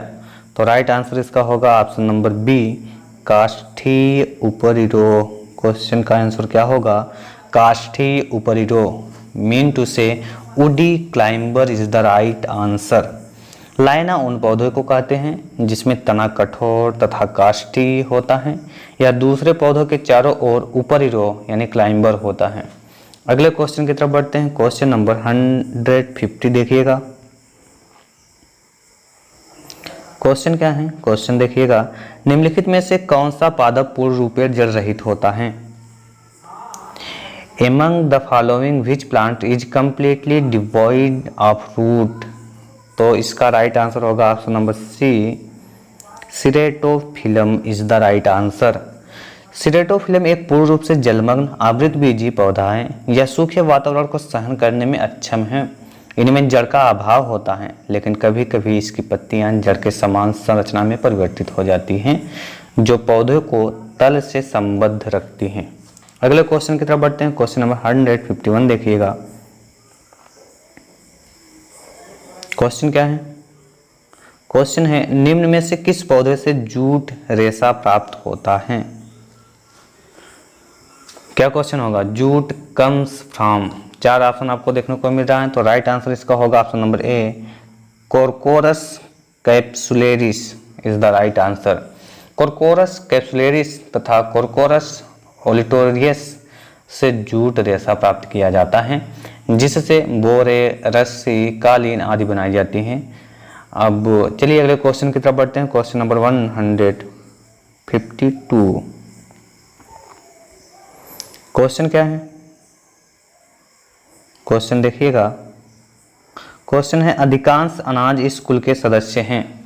तो राइट आंसर इसका होगा ऑप्शन नंबर बी, काष्ठीय उपरिरो। क्वेश्चन का आंसर क्या होगा? काष्ठीय उपरिरो मीन टू से woody climber is the right answer. लायना उन पौधों को कहते हैं जिसमें तना कठोर तथा काष्ठीय होता है या दूसरे पौधों के चारों ओर उपरिरो यानी क्लाइंबर होता है। अगले क्वेश्चन की तरफ बढ़ते हैं। क्वेश्चन नंबर 150 देखिएगा। क्वेश्चन क्या है? क्वेश्चन देखिएगा, निम्नलिखित में से कौन सा पादप पूर्ण रूपेण जल रहित होता है? Among the following which plant is completely devoid of root. तो इसका राइट आंसर होगा option number C, Ceratophyllum is the right answer. Ceratophyllum एक पूर्ण रूप से जलमग्न आवृतबीजी पौधा है। यह सूखे वातावरण को सहन करने में अक्षम है। इनमें जड़ का अभाव होता है, लेकिन कभी कभी इसकी पत्तियां जड़ के समान संरचना में परिवर्तित हो जाती हैं, जो पौधे को तल से संबद्ध रखती हैं। अगले क्वेश्चन की तरफ बढ़ते हैं। क्वेश्चन नंबर 151 देखिएगा। क्वेश्चन क्या है? क्वेश्चन है निम्न में से किस पौधे से जूट रेशा प्राप्त होता है? क्या क्वेश्चन होगा? Jute comes from. 4 ऑप्शन आपको देखने को मिल रहा है, तो राइट आंसर इसका होगा option number A, Corchorus capsularis is the right answer. Corchorus capsularis तथा कोरकोरस ओलिटोरियस से जूट रेशा प्राप्त किया जाता है, जिससे बोरे, रस्सी, कालीन आदि बनाई जाती हैं। अब चलिए अगले क्वेश्चन की तरफ बढ़ते हैं। Question number 152। क्वेश्चन क्या है? क्वेश्चन देखिएगा। क्वेश्चन है अधिकांश अनाज इस कुल के सदस्य हैं।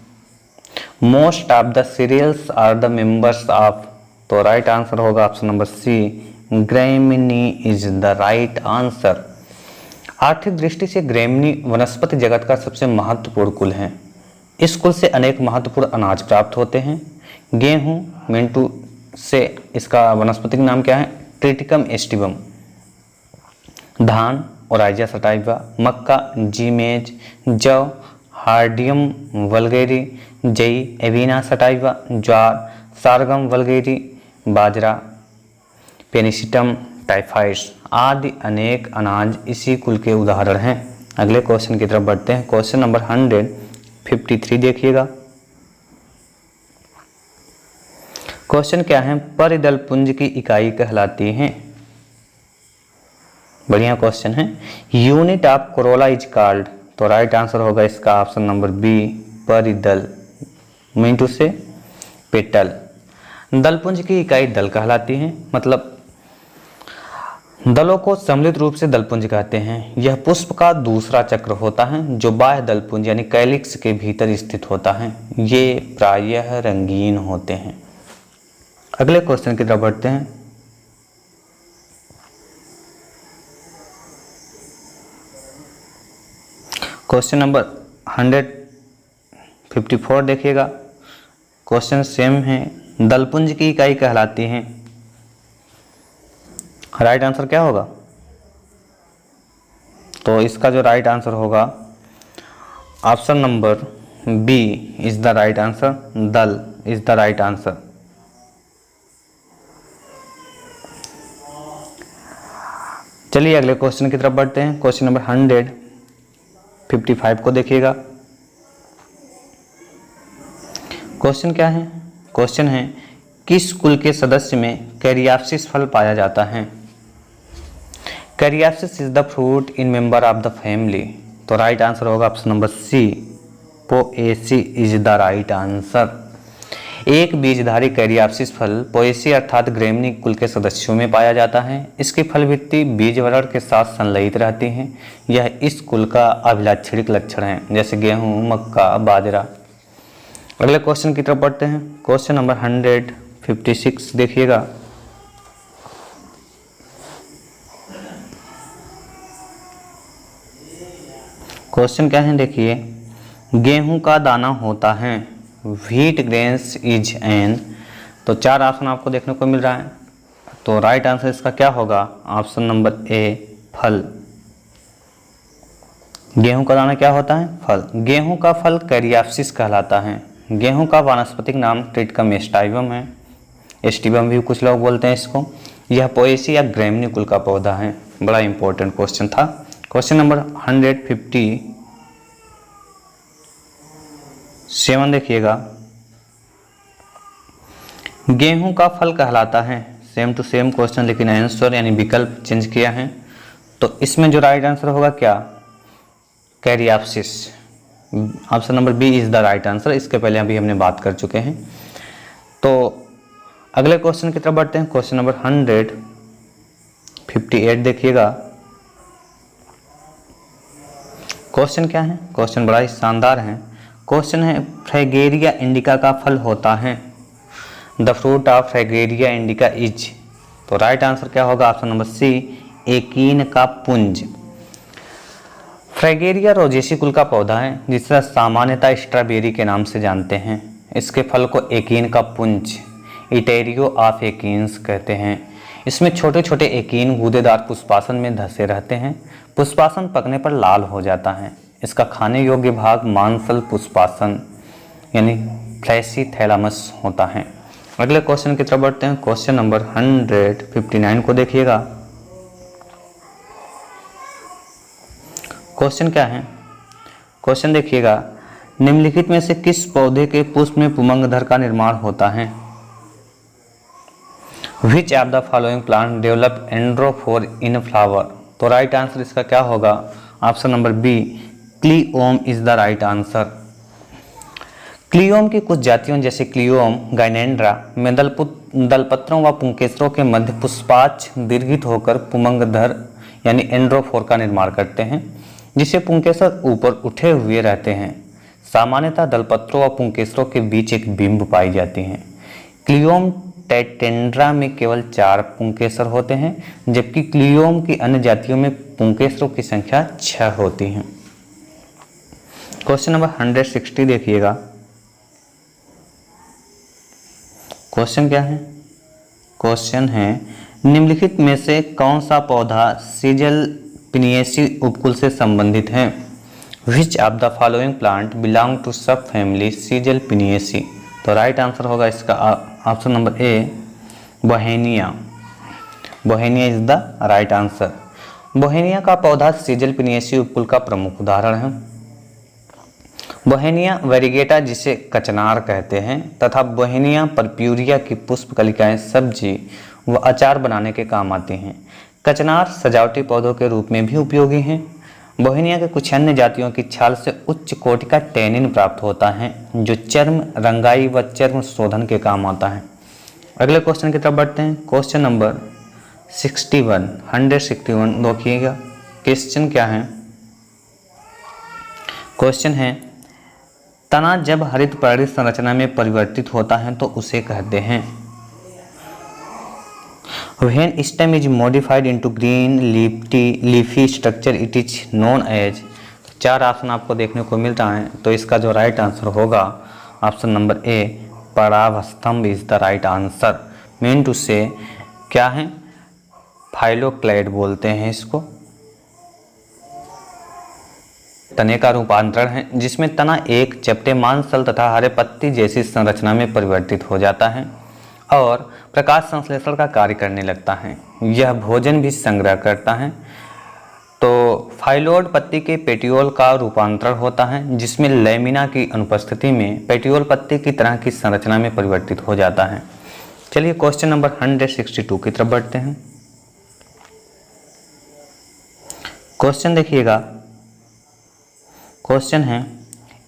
Most of the cereals are the members of. तो राइट आंसर होगा option number C, gramineae is the right answer. आर्थिक दृष्टि से ग्रेमिनी वनस्पति जगत का सबसे महत्वपूर्ण कुल है। इस कुल से अनेक महत्वपूर्ण अनाज प्राप्त होते हैं। गेहूं, मिंटू से इसका वनस्पतिक नाम क्या है? Triticum aestivum. धान, ओराइजा सटाइवा। मक्का, जीमेज। जौ, हार्डियम वल्गेरी। जई, एविना सटाइवा। ज्वार, सारगम वल्गेरी। बाजरा, पेनिसिटम टाइफाइड्स आदि अनेक अनाज इसी कुल के उदाहरण हैं। अगले क्वेश्चन की तरफ बढ़ते हैं। क्वेश्चन नंबर 153 देखिएगा। क्वेश्चन क्या है? परिदल पुंज की इकाई कहलाती है। बढ़िया क्वेश्चन है। Unit of Corolla is called. तो राइट आंसर होगा इसका ऑप्शन नंबर बी, परिदल। मींटू से पेटल। दलपुंज की इकाई दल कहलाती है, मतलब दलों को सम्मिलित रूप से दलपुंज कहते हैं। यह पुष्प का दूसरा चक्र होता है, जो बाह्य दलपुंज यानी कैलिक्स के भीतर स्थित होता है। ये प्रायः रंगीन होते हैं। अगले क्वेश्चन की तरफ बढ़ते हैं। क्वेश्चन नंबर 154 देखिएगा। क्वेश्चन सेम है। दलपुंज की इकाई कहलाती है। राइट आंसर क्या होगा? तो इसका जो राइट आंसर होगा option number B is the right answer. दल इज द राइट आंसर। चलिए अगले क्वेश्चन की तरफ बढ़ते हैं। क्वेश्चन नंबर 155 को देखिएगा। क्वेश्चन क्या है? क्वेश्चन है किस कुल के सदस्य में कैरियाप्सिस फल पाया जाता है? Caryopsis is the fruit in member of the family. तो राइट आंसर होगा option number C, Poaceae is the right answer. एक बीजधारी कैरियाप्सिस फल पोएसी अर्थात ग्रेमिनी कुल के सदस्यों में पाया जाता है। इसकी फलभित्ति बीजवर्ण के साथ संलयित रहती है। यह इस कुल का अभिलाक्षणिक लक्षण है, जैसे गेहूं, मक्का, बाजरा। अगले क्वेश्चन की तरफ बढ़ते हैं। क्वेश्चन नंबर 156 देखिएगा। क्वेश्चन क्या है? देखिए, गेहूं का दाना होता है। Wheat grains is an. तो 4 ऑप्शन आपको देखने को मिल रहा है, तो राइट आंसर इसका क्या होगा? ऑप्शन नंबर ए, फल। गेहूं का दाना क्या होता है? फल। गेहूं का फल कैरियाप्सिस कहलाता है। गेहूं का वानस्पतिक नाम ट्रिटिकम एस्टिवम है। एस्टिवम भी कुछ लोग बोलते हैं इसको। यह पोएसी या ग्रेमिनी कुल का पौधा है। बड़ा इंपॉर्टेंट क्वेश्चन था। क्वेश्चन नंबर 157 देखिएगा। गेहूं का फल कहलाता है। सेम टू सेम क्वेश्चन, लेकिन आंसर यानी विकल्प चेंज किया है। तो इसमें जो राइट आंसर होगा क्या? Caryopsis. Option number B is the right answer. इसके पहले अभी हमने बात कर चुके हैं। तो अगले क्वेश्चन की तरफ बढ़ते हैं। क्वेश्चन नंबर 58 देखिएगा। क्वेश्चन क्या है, क्वेश्चन बड़ा ही शानदार है। क्वेश्चन है फ्रैगेरिया इंडिका का फल होता है। The fruit of Fragaria indica is, तो राइट आंसर क्या होगा, ऑप्शन नंबर सी, एकीन का पुंज। फ्रैगेरिया रोजेसी कुल का पौधा है जिसे सामान्यतः स्ट्रॉबेरी के नाम से जानते हैं। इसके फल को एकीन का पुंज, इटेरियो ऑफ एकीन्स कहते हैं। इसमें छोटे छोटे एकीन गूदेदार पुष्पासन में धंसे रहते हैं। पुष्पासन पकने पर लाल हो जाता है। इसका खाने योग्य भाग मांसल पुष्पासन यानी फ्लैशी थैलामस होता है। अगले क्वेश्चन की तरफ बढ़ते हैं। क्वेश्चन नंबर 159 को देखिएगा। क्वेश्चन क्या है, क्वेश्चन देखिएगा, निम्नलिखित में से किस पौधे के पुष्प में पुमंगधर का निर्माण होता है। Which of the following plant develop androphore in flower, तो राइट आंसर इसका क्या होगा, option number B, Cleome is the right answer. Cleome की कुछ जातियों जैसे क्लियोम गाइनेंड्रा में दलपत्रों व पुंकेसरों के मध्य पुष्पाक्ष दीर्घित होकर पुमंगधर यानी एंड्रोफोर का निर्माण करते हैं, जिसे पुंकेसर ऊपर उठे हुए रहते हैं। सामान्यतः दलपत्रों व पुंकेसरों के बीच एक बिंब पाई जाती है। क्लियोम टेंड्रा में केवल 4 पुंकेसर होते हैं, जबकि क्लियोम की अन्य जातियों में पुंकेसरों की संख्या 6 होती है। क्वेश्चन नंबर 160 देखिएगा। क्वेश्चन क्या है, क्वेश्चन है, निम्नलिखित में से कौन सा पौधा सीजल पिनियेसी उपकुल से संबंधित है। Which of the following plant belong to sub family Caesalpiniaceae, तो राइट आंसर होगा इसका option number A, Bauhinia. Bauhinia is the right answer. Bauhinia का पौधा सीजल पिनियेसी उपकुल का प्रमुख उदाहरण है। बोहेनिया वेरिगेटा जिसे कचनार कहते हैं तथा बोहेनिया परप्यूरिया की पुष्प कलिकाएं सब्जी व अचार बनाने के काम आती हैं। कचनार सजावटी पौधों के रूप में भी उपयोगी हैं। बोहेनिया के कुछ अन्य जातियों की छाल से उच्च कोटि का टैनिन प्राप्त होता है, जो चर्म रंगाई व चर्म शोधन के काम आता है। अगले क्वेश्चन की तरफ बढ़ते हैं। क्वेश्चन नंबर 161 देखिएगा। क्वेश्चन क्या है, क्वेश्चन है, तना जब हरित पर्णित संरचना में परिवर्तित होता है तो उसे कहते हैं। When stem is modified into green leafy structure it is known as, 4 option आपको देखने को मिल रहा है, तो इसका जो राइट आंसर होगा ऑप्शन नंबर ए, परागस्तंभ is the right answer. Mean to say क्या है, फाइलोक्लेड बोलते हैं इसको। तने का रूपांतरण है जिसमें तना एक चपटे मांसल तथा हरे पत्ती जैसी संरचना में परिवर्तित हो जाता है और प्रकाश संश्लेषण का कार्य करने लगता है। यह भोजन भी संग्रह करता है। तो फाइलोड पत्ती के पेटियोल का रूपांतरण होता है जिसमें लैमिना की अनुपस्थिति में पेटियोल पत्ती की तरह की संरचना में परिवर्तित हो जाता है। चलिए क्वेश्चन नंबर 162 की तरफ बढ़ते हैं। क्वेश्चन देखिएगा। क्वेश्चन है,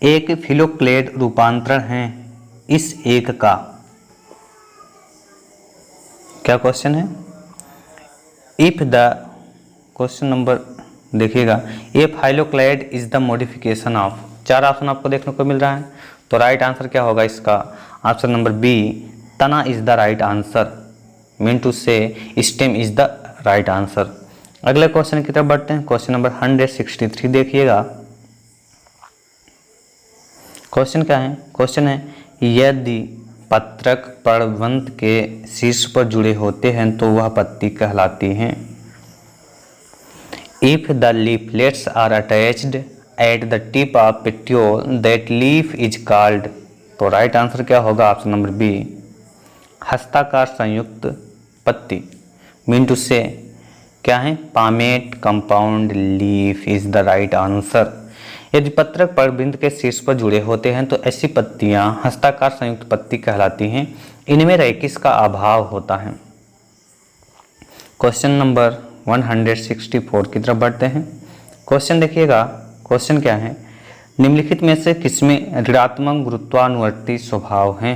एक फिलोक्लेड रूपांतरण है इस एक का, क्या क्वेश्चन है, इफ द, क्वेश्चन नंबर देखिएगा, a phylloclade is the modification of, 4 option आपको देखने को मिल रहा है, तो राइट आंसर क्या होगा इसका, ऑप्शन नंबर बी, तना is the right answer. Mean to say stem is the right answer. अगले क्वेश्चन की तरफ बढ़ते हैं। क्वेश्चन नंबर 163 देखिएगा। क्वेश्चन क्या है, क्वेश्चन है, यदि पत्रक पर्णवंत के शीर्ष पर जुड़े होते हैं तो वह पत्ती कहलाती हैं। If the leaflets are attached at the tip of petiole that leaf is called, तो राइट आंसर क्या होगा, ऑप्शन नंबर बी, हस्ताकार संयुक्त पत्ती। मीन टू से क्या है, palmate compound leaf is the right answer. यदि पत्रक पर्णवृंत के शीर्ष पर जुड़े होते हैं तो ऐसी पत्तियां हस्ताकार संयुक्त पत्ती कहलाती हैं। इनमें रेकिस का अभाव होता है। क्वेश्चन नंबर 164 की तरफ बढ़ते हैं। क्वेश्चन देखिएगा। क्वेश्चन क्या है, निम्नलिखित में से किसमें ऋणात्मक गुरुत्वानुवर्ती स्वभाव है।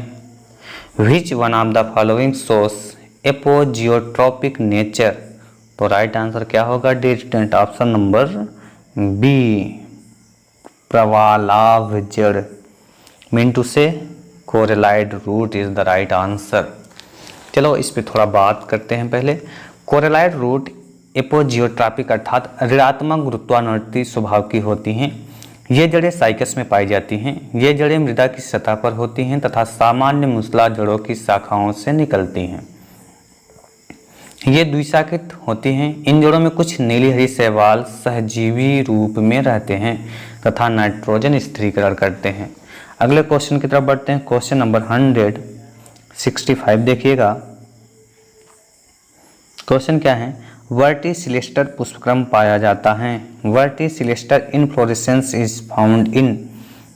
Which one of the following shows apogeotropic nature तो राइट आंसर क्या होगा dear student? Option number B, प्रवालाभ जड़। Mean to say coralloid root is the right answer. चलो इस पे थोड़ा बात करते हैं। पहले कोरेलाइड रूट एपोजियोट्रॉपिक अर्थात ऋणात्मक गुरुत्वानुवर्ती स्वभाव की होती हैं। ये जड़ें साइकस में पाई जाती हैं। ये जड़ें मृदा की सतह पर होती हैं तथा सामान्य मूसला जड़ों की शाखाओं से निकलती हैं। ये द्विशाखित होती हैं। इन जड़ों में कुछ नीली हरी शैवाल सहजीवी रूप में रहते हैं तथा नाइट्रोजन स्थिरीकरण करते हैं। अगले क्वेश्चन की तरफ बढ़ते हैं। क्वेश्चन नंबर 165 देखिएगा। क्वेश्चन क्या है? वर्टिसिलिस्टर पुष्पक्रम पाया जाता है। वर्टिसिलिस्टर इनफ्लोरेसेंस इज फाउंड इन।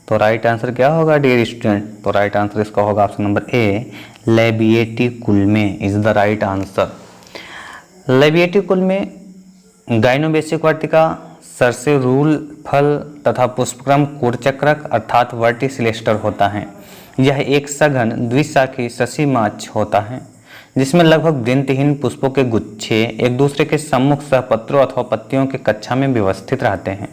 तो राइट आंसर क्या होगा डियर स्टूडेंट? तो राइट आंसर इसका होगा ऑप्शन नंबर ए, लेबिएटिकुल में इज द राइट आंसर। लेबिएटिकुल में गाइनोबेसिक वर्टिका, सरसेरूल फल तथा पुष्पक्रम कोरचक्रक अर्थात वर्टिसिलिस्टर होता है। यह एक सघन द्विशाखी ससीमाछ होता है जिसमें लगभग दंतहीन पुष्पों के गुच्छे एक दूसरे के सम्मुख सहपत्रों अथवा पत्तियों के कक्षा में व्यवस्थित रहते हैं।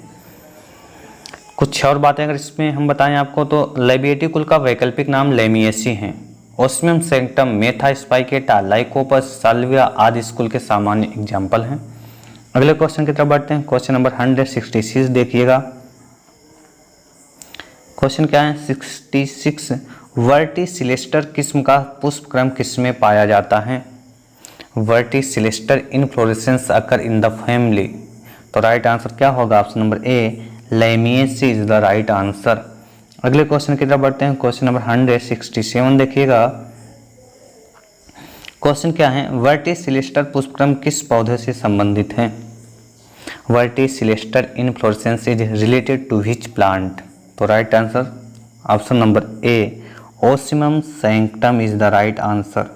कुछ और बातें अगर इसमें हम बताएं आपको तो लेबिएटिकुल का वैकल्पिक नाम लेमिएसी है। ओस्मियम सेक्टम, मेथा स्पाइकेटा, लाइकोपस, साल्विया आदि स्कूल के सामान्य एग्जाम्पल हैं। अगले क्वेश्चन की तरफ बढ़ते हैं। क्वेश्चन नंबर 166 देखिएगा। क्वेश्चन क्या है? 66 वर्टिसिलिस्टर किस्म का पुष्पक्रम किसमें पाया जाता है? Verticillaster inflorescence occur in the family. तो राइट आंसर क्या होगा? Option number A, Lamiaceae is the right answer. अगले क्वेश्चन की तरफ बढ़ते हैं। क्वेश्चन नंबर 167 देखिएगा। क्वेश्चन क्या है? वर्टिसिलिस्टर पुष्पक्रम किस पौधे से संबंधित है? Verticillaster inflorescence is related to which plant? तो right answer option number A, Ocimum sanctum is the right answer.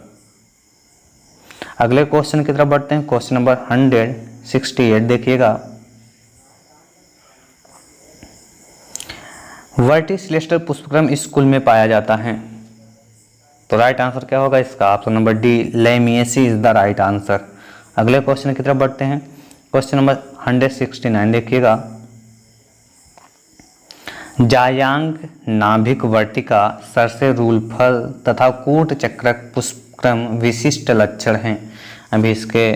अगले क्वेश्चन की तरफ बढ़ते हैं। क्वेश्चन नंबर 168 देखिएगा। वर्टिसिलिस्टर पुष्पक्रम इस कुल में पाया जाता है। तो राइट आंसर क्या होगा इसका? Option number D, Lamiaceae is the right answer. अगले क्वेश्चन की तरफ बढ़ते हैं। क्वेश्चन नंबर 169 देखिएगा। जायांग नाभिक वर्टिका, सरसेरूल फल तथा कूट चक्रक पुष्पक्रम विशिष्ट लक्षण हैं। अभी इसके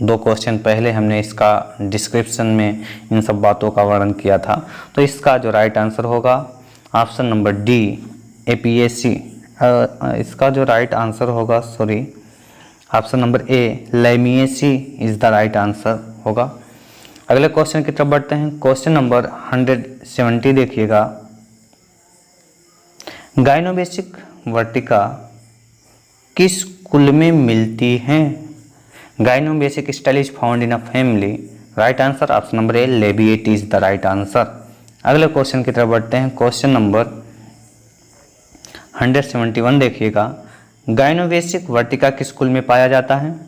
2 क्वेश्चन पहले हमने इसका डिस्क्रिप्शन में इन सब बातों का वर्णन किया था। तो इसका जो राइट आंसर होगा ऑप्शन नंबर डी, एपीएसी। इसका जो राइट आंसर होगा option number A, Lamiaceae is the right answer होगा। अगले क्वेश्चन की तरफ बढ़ते हैं। क्वेश्चन नंबर 170 देखिएगा। गाइनोबेसिक वर्टिका किस कुल में मिलती हैं? Gynobasic style is found in a family. Right answer option number A, Labiatae is the right answer. अगले क्वेश्चन की तरफ बढ़ते हैं। क्वेश्चन नंबर 171 देखिएगा। गाइनोबेसिक वर्टिका किस कुल में पाया जाता है?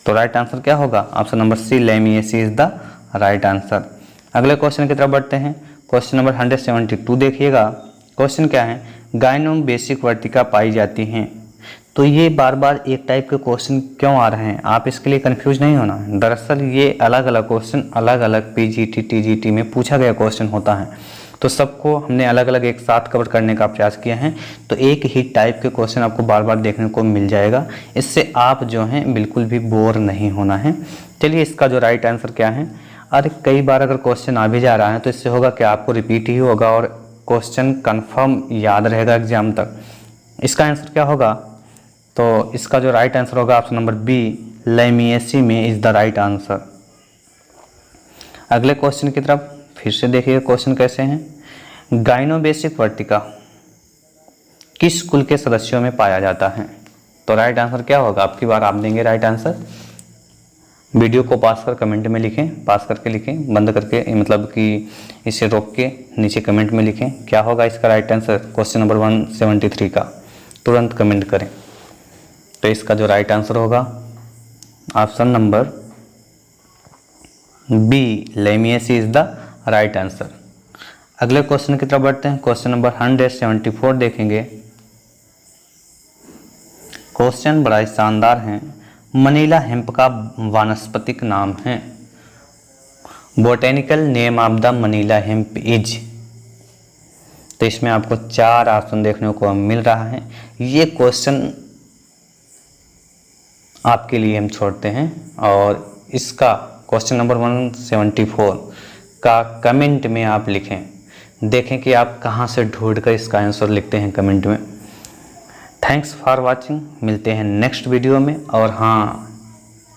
तो राइट आंसर क्या होगा? Option number C, Lamiaceae is the right answer. अगले क्वेश्चन की तरफ बढ़ते हैं। क्वेश्चन नंबर 172 देखिएगा। क्वेश्चन क्या है? गाइनोबेसिक वर्टिका पाई जाती हैं। तो ये बार बार एक टाइप के क्वेश्चन क्यों आ रहे हैं, आप इसके लिए कंफ्यूज नहीं होना। दरअसल ये अलग अलग क्वेश्चन अलग अलग पीजीटी टीजीटी में पूछा गया क्वेश्चन होता है, तो सबको हमने अलग अलग एक साथ कवर करने का प्रयास किया है। तो एक ही टाइप के क्वेश्चन आपको बार बार देखने को मिल जाएगा। इससे आप जो हैं बिल्कुल भी बोर नहीं होना है। चलिए इसका जो राइट आंसर क्या है? अरे कई बार अगर क्वेश्चन आ भी जा रहा है तो इससे होगा कि आपको रिपीट ही होगा और क्वेश्चन कन्फर्म याद रहेगा एग्जाम तक। इसका आंसर क्या होगा? तो इसका जो राइट आंसर होगा ऑप्शन नंबर बी, लेमिएसी में इज द राइट आंसर। अगले क्वेश्चन की तरफ फिर से देखिए क्वेश्चन कैसे हैं। गाइनोबेसिक वर्टिका किस कुल के सदस्यों में पाया जाता है? तो राइट आंसर क्या होगा? आपकी बार आप देंगे राइट आंसर। वीडियो को पास कर कमेंट में लिखें, पास करके लिखें, बंद करके मतलब कि इसे रोक के नीचे कमेंट में लिखें क्या होगा इसका राइट आंसर क्वेश्चन नंबर 173 का। तुरंत कमेंट करें। तो इसका जो राइट आंसर होगा option number B, Lamiaceae is the right answer. अगले क्वेश्चन की तरफ बढ़ते हैं। क्वेश्चन नंबर 174 देखेंगे। क्वेश्चन बड़ा ही शानदार है। मनीला हेम्प का वानस्पतिक नाम है। Botanical name of the Manila hemp is. तो इसमें आपको 4 ऑप्शन देखने को मिल रहा है। ये क्वेश्चन आपके लिए हम छोड़ते हैं और इसका क्वेश्चन नंबर 174 का कमेंट में आप लिखें। देखें कि आप कहाँ से ढूंढ कर इसका आंसर लिखते हैं कमेंट में। Thanks for watching. मिलते हैं नेक्स्ट वीडियो में। और हाँ,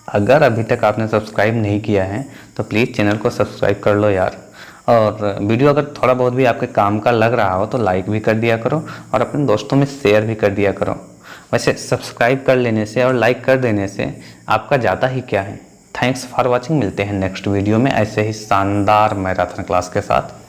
अगर अभी तक आपने सब्सक्राइब नहीं किया है तो प्लीज़ चैनल को सब्सक्राइब कर लो यार। और वीडियो अगर थोड़ा बहुत भी आपके काम का लग रहा हो तो लाइक भी कर दिया करो और अपने दोस्तों में शेयर भी कर दिया करो। वैसे सब्सक्राइब कर लेने से और लाइक कर देने से आपका ज़्यादा ही क्या है। Thanks for watching. मिलते हैं नेक्स्ट वीडियो में ऐसे ही शानदार मैराथन क्लास के साथ।